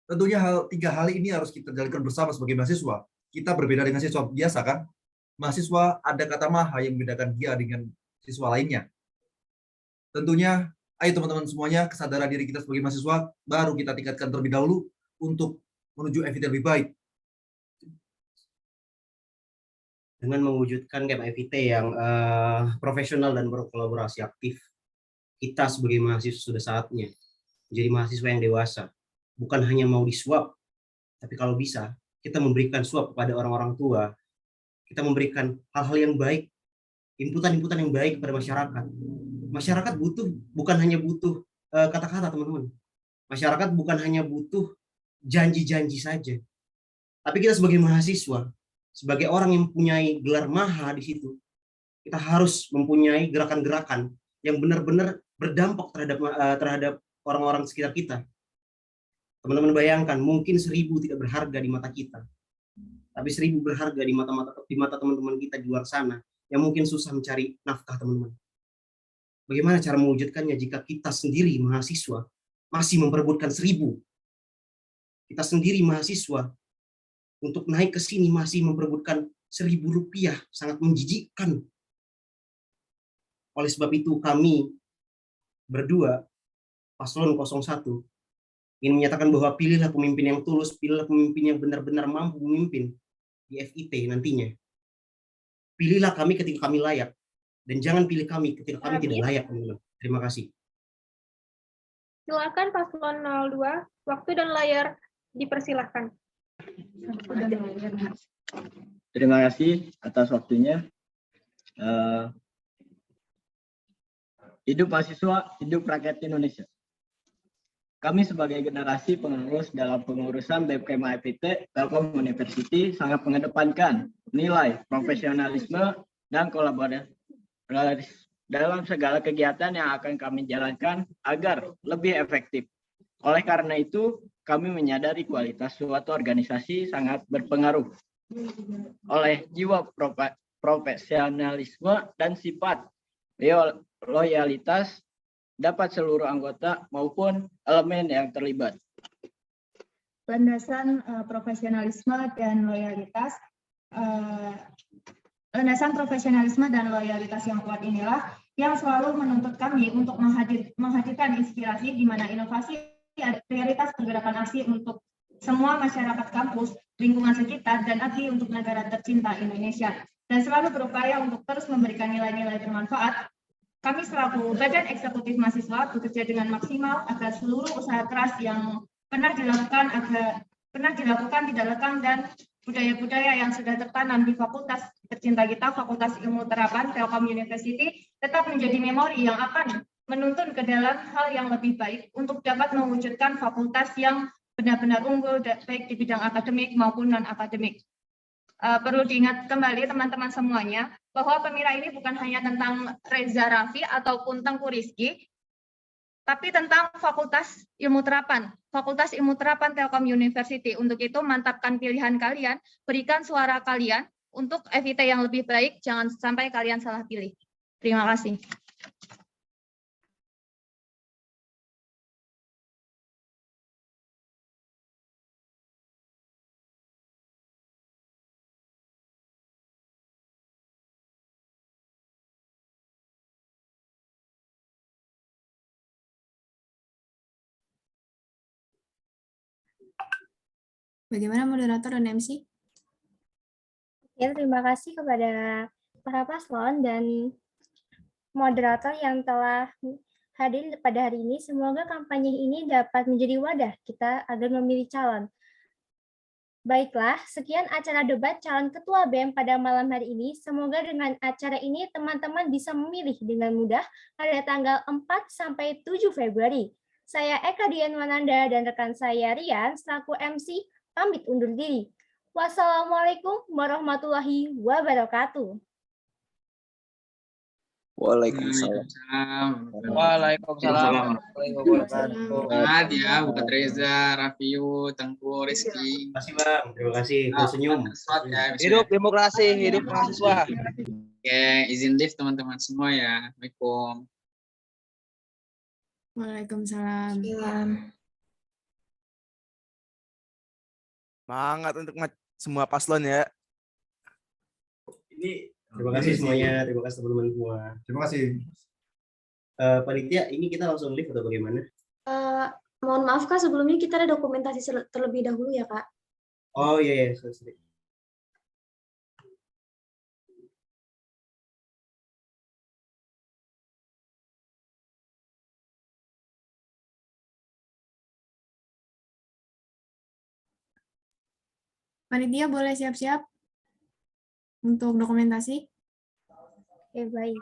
Tentunya tiga hal ini harus kita jalankan bersama sebagai mahasiswa. Kita berbeda dengan siswa biasa kan? Mahasiswa ada kata maha yang membedakan dia dengan siswa lainnya. Tentunya, ayo teman-teman semuanya, kesadaran diri kita sebagai mahasiswa baru kita tingkatkan terlebih dahulu untuk menuju FIT lebih baik. Dengan mewujudkan KMFIT yang profesional dan berkolaborasi aktif, kita sebagai mahasiswa sudah saatnya menjadi mahasiswa yang dewasa. Bukan hanya mau disuap, tapi kalau bisa, kita memberikan suap kepada orang-orang tua. Kita memberikan hal-hal yang baik, inputan-inputan yang baik kepada masyarakat. Masyarakat butuh, bukan hanya butuh kata-kata, teman-teman. Masyarakat bukan hanya butuh janji-janji saja. Tapi kita sebagai mahasiswa, sebagai orang yang mempunyai gelar maha di situ, kita harus mempunyai gerakan-gerakan yang benar-benar berdampak terhadap orang-orang sekitar kita. Teman-teman bayangkan, mungkin 1000 tidak berharga di mata kita, tapi 1000 berharga di mata teman-teman kita di luar sana yang mungkin susah mencari nafkah, teman-teman. Bagaimana cara mewujudkannya jika kita sendiri mahasiswa masih memperebutkan 1000? Kita sendiri mahasiswa untuk naik ke sini masih memperebutkan 1000 rupiah, sangat menjijikkan. Oleh sebab itu kami berdua, Paslon 01, ingin menyatakan bahwa pilihlah pemimpin yang tulus, pilihlah pemimpin yang benar-benar mampu memimpin di FIT nantinya. Pilihlah kami ketika kami layak, dan jangan pilih kami ketika kami tidak layak, teman-teman. Terima kasih. Silakan Paslon 02, waktu dan layar dipersilahkan. Terima kasih atas waktunya. Hidup mahasiswa, hidup rakyat Indonesia. Kami sebagai generasi pengurus dalam pengurusan BEM FIT Telkom University sangat mengedepankan nilai profesionalisme dan kolaborasi dalam segala kegiatan yang akan kami jalankan agar lebih efektif. Oleh karena itu, kami menyadari kualitas suatu organisasi sangat berpengaruh oleh jiwa profesionalisme dan sifat loyalitas dapat seluruh anggota maupun elemen yang terlibat. Landasan profesionalisme dan loyalitas yang kuat inilah yang selalu menuntut kami untuk menghadirkan inspirasi di mana inovasi prioritas pergerakan aksi untuk semua masyarakat kampus, lingkungan sekitar, dan abdi untuk negara tercinta Indonesia. Dan selalu berupaya untuk terus memberikan nilai-nilai bermanfaat. Kami selaku Badan Eksekutif Mahasiswa bekerja dengan maksimal agar seluruh usaha keras yang pernah dilakukan tidak lekang dan budaya-budaya yang sudah tertanam di fakultas tercinta kita, Fakultas Ilmu Terapan Telkom University, tetap menjadi memori yang akan menuntun ke dalam hal yang lebih baik untuk dapat mewujudkan fakultas yang benar-benar unggul baik di bidang akademik maupun non-akademik. Perlu diingat kembali teman-teman semuanya bahwa Pemira ini bukan hanya tentang Reza Raffi ataupun Tengku Rizky, tapi tentang Fakultas Ilmu Terapan Telkom University. Untuk itu mantapkan pilihan kalian, berikan suara kalian untuk FIT yang lebih baik, jangan sampai kalian salah pilih. Terima kasih. Bagaimana moderator dan MC? Ya, terima kasih kepada para paslon dan moderator yang telah hadir pada hari ini. Semoga kampanye ini dapat menjadi wadah kita agar memilih calon. Baiklah, sekian acara debat calon ketua BEM pada malam hari ini. Semoga dengan acara ini teman-teman bisa memilih dengan mudah pada tanggal 4 sampai 7 Februari. Saya Eka Dian Wananda dan rekan saya Rian selaku MC pamit undur diri. Wassalamualaikum warahmatullahi wabarakatuh. Waalaikumsalam. Waalaikumsalam warahmatullahi wabarakatuh. Selamat ya buat Reza, Raffiu, Tengku, Rizky. Terima kasih Bang, terima kasih. Senyum. Hidup demokrasi, hidup mahasiswa. Oke, izin live teman-teman semua ya. Assalamualaikum. Waalaikumsalam. Semangat untuk semua paslon ya. Ini terima kasih semuanya, terima kasih teman-teman semua. Terima kasih. Panitia, ini kita langsung live atau bagaimana? Mohon maaf Kak, sebelumnya kita ada dokumentasi terlebih dahulu ya Kak. Oh iya, sorry. Panitia boleh siap-siap untuk dokumentasi? Oke, baik.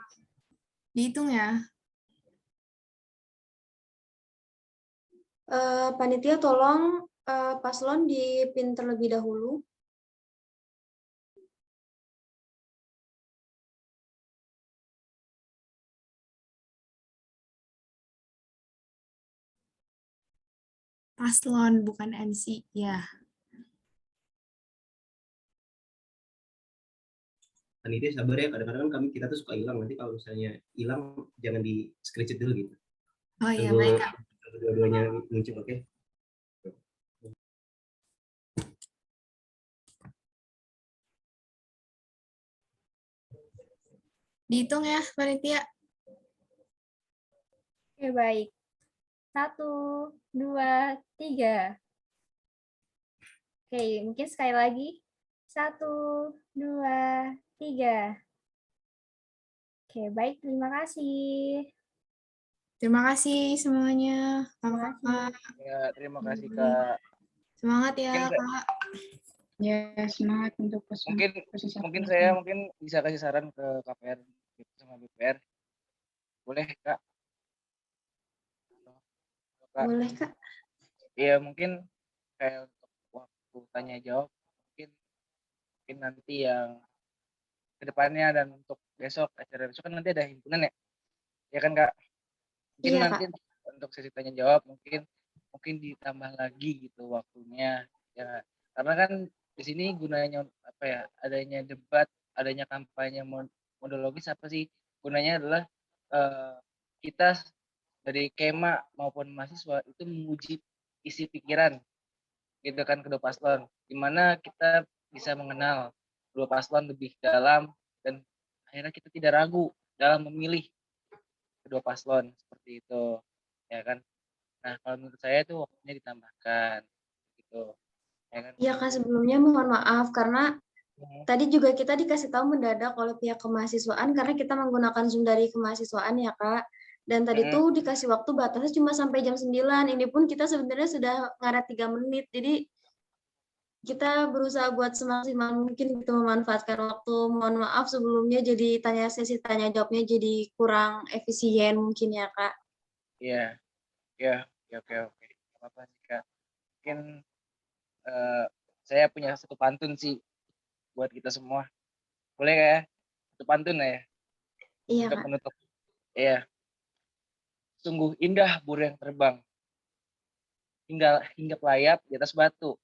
Dihitung ya. Panitia tolong paslon dipin terlebih dahulu. Paslon bukan MC ya. Panitia sabar ya, kadang-kadang kan kita tuh suka hilang. Nanti kalau misalnya hilang, jangan di screenshot dulu gitu. Oh iya, baik Kak. Dua-duanya muncul, oke? Dihitung ya, panitia. Oke, baik. 1, 2, 3. Oke, mungkin sekali lagi. 1, 2, 3. Oke, baik. Terima kasih. Terima kasih semuanya, kakak-kakak. Ya, terima kasih Kak. Semangat ya, Mungkin Kak. Ya, semangat untuk mungkin saya bisa kasih saran ke KPR gitu, sama BPR. Boleh Kak? Boleh Kak. Iya, mungkin kayak untuk waktu tanya jawab mungkin nanti yang kedepannya dan untuk besok, acara besok kan nanti ada himpunan ya. Ya kan Kak? Mungkin Iya, nanti untuk sesi tanya jawab mungkin ditambah lagi gitu waktunya ya, karena kan di sini gunanya apa ya, adanya debat, adanya kampanye monologis apa sih gunanya adalah kita dari Kema maupun mahasiswa itu menguji isi pikiran gitu kan kedua paslon, dimana kita bisa mengenal kedua paslon lebih dalam dan akhirnya kita tidak ragu dalam memilih kedua paslon seperti itu ya kan. Nah kalau menurut saya itu waktunya ditambahkan gitu ya kan. Iya Kak, sebelumnya mohon maaf karena tadi juga kita dikasih tahu mendadak oleh pihak kemahasiswaan karena kita menggunakan Zoom dari kemahasiswaan ya Kak. Dan tadi tuh dikasih waktu batasnya cuma sampai jam 9. Ini pun kita sebenarnya sudah ngaret 3 menit. Jadi kita berusaha buat semaksimal mungkin gitu memanfaatkan waktu. Mohon maaf sebelumnya jadi sesi tanya jawabnya jadi kurang efisien mungkin ya Kak. Iya, ya, oke, apa sih Kak? Mungkin saya punya satu pantun sih buat kita semua. Boleh ya? Satu pantun ya? Iya untuk Kak. menutup. Iya. Sungguh indah burung yang terbang. Hingga pelayap di atas batu.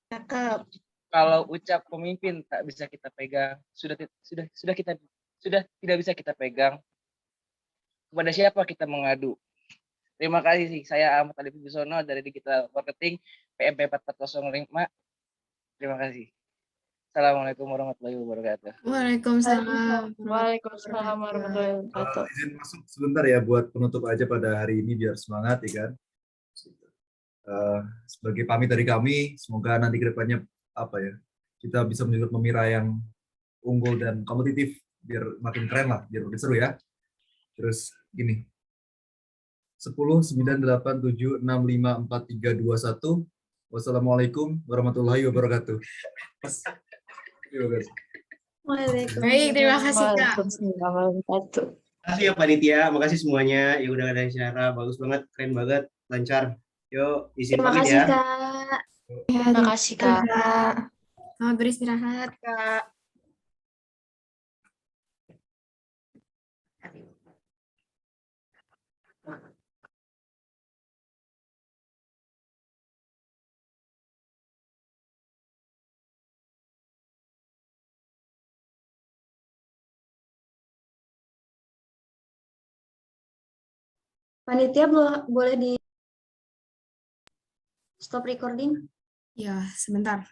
Cakep. Kalau ucap pemimpin tak bisa kita pegang, sudah tidak bisa kita pegang. Kepada siapa kita mengadu? Terima kasih sih. Saya Ahmad Alif Bisono dari Digital Marketing PMP 4405. Terima kasih. Assalamualaikum warahmatullahi wabarakatuh. Waalaikumsalam. Waalaikumsalam warahmatullahi wabarakatuh. Izin masuk sebentar ya buat penutup aja pada hari ini biar semangat ya kan. Sebagai pamit dari kami, semoga nanti kedepannya apa ya, kita bisa menunjukkan Pemira yang unggul dan kompetitif biar makin keren lah, biar makin seru ya. Terus gini, 10, 9, 8, 7, 6, 5, 4, 3, 2, 1. Wassalamualaikum warahmatullahi wabarakatuh. Terima kasih. Baik, terima kasih Kak. Terima kasih ya panitia, makasih semuanya yang udah ada acara, bagus banget, keren banget, lancar. Yuk, izin Terima pamit kasih ya. Kak. Terima kasih Kak. Selamat beristirahat. Kak. Panitia boleh di stop recording? Ya, sebentar.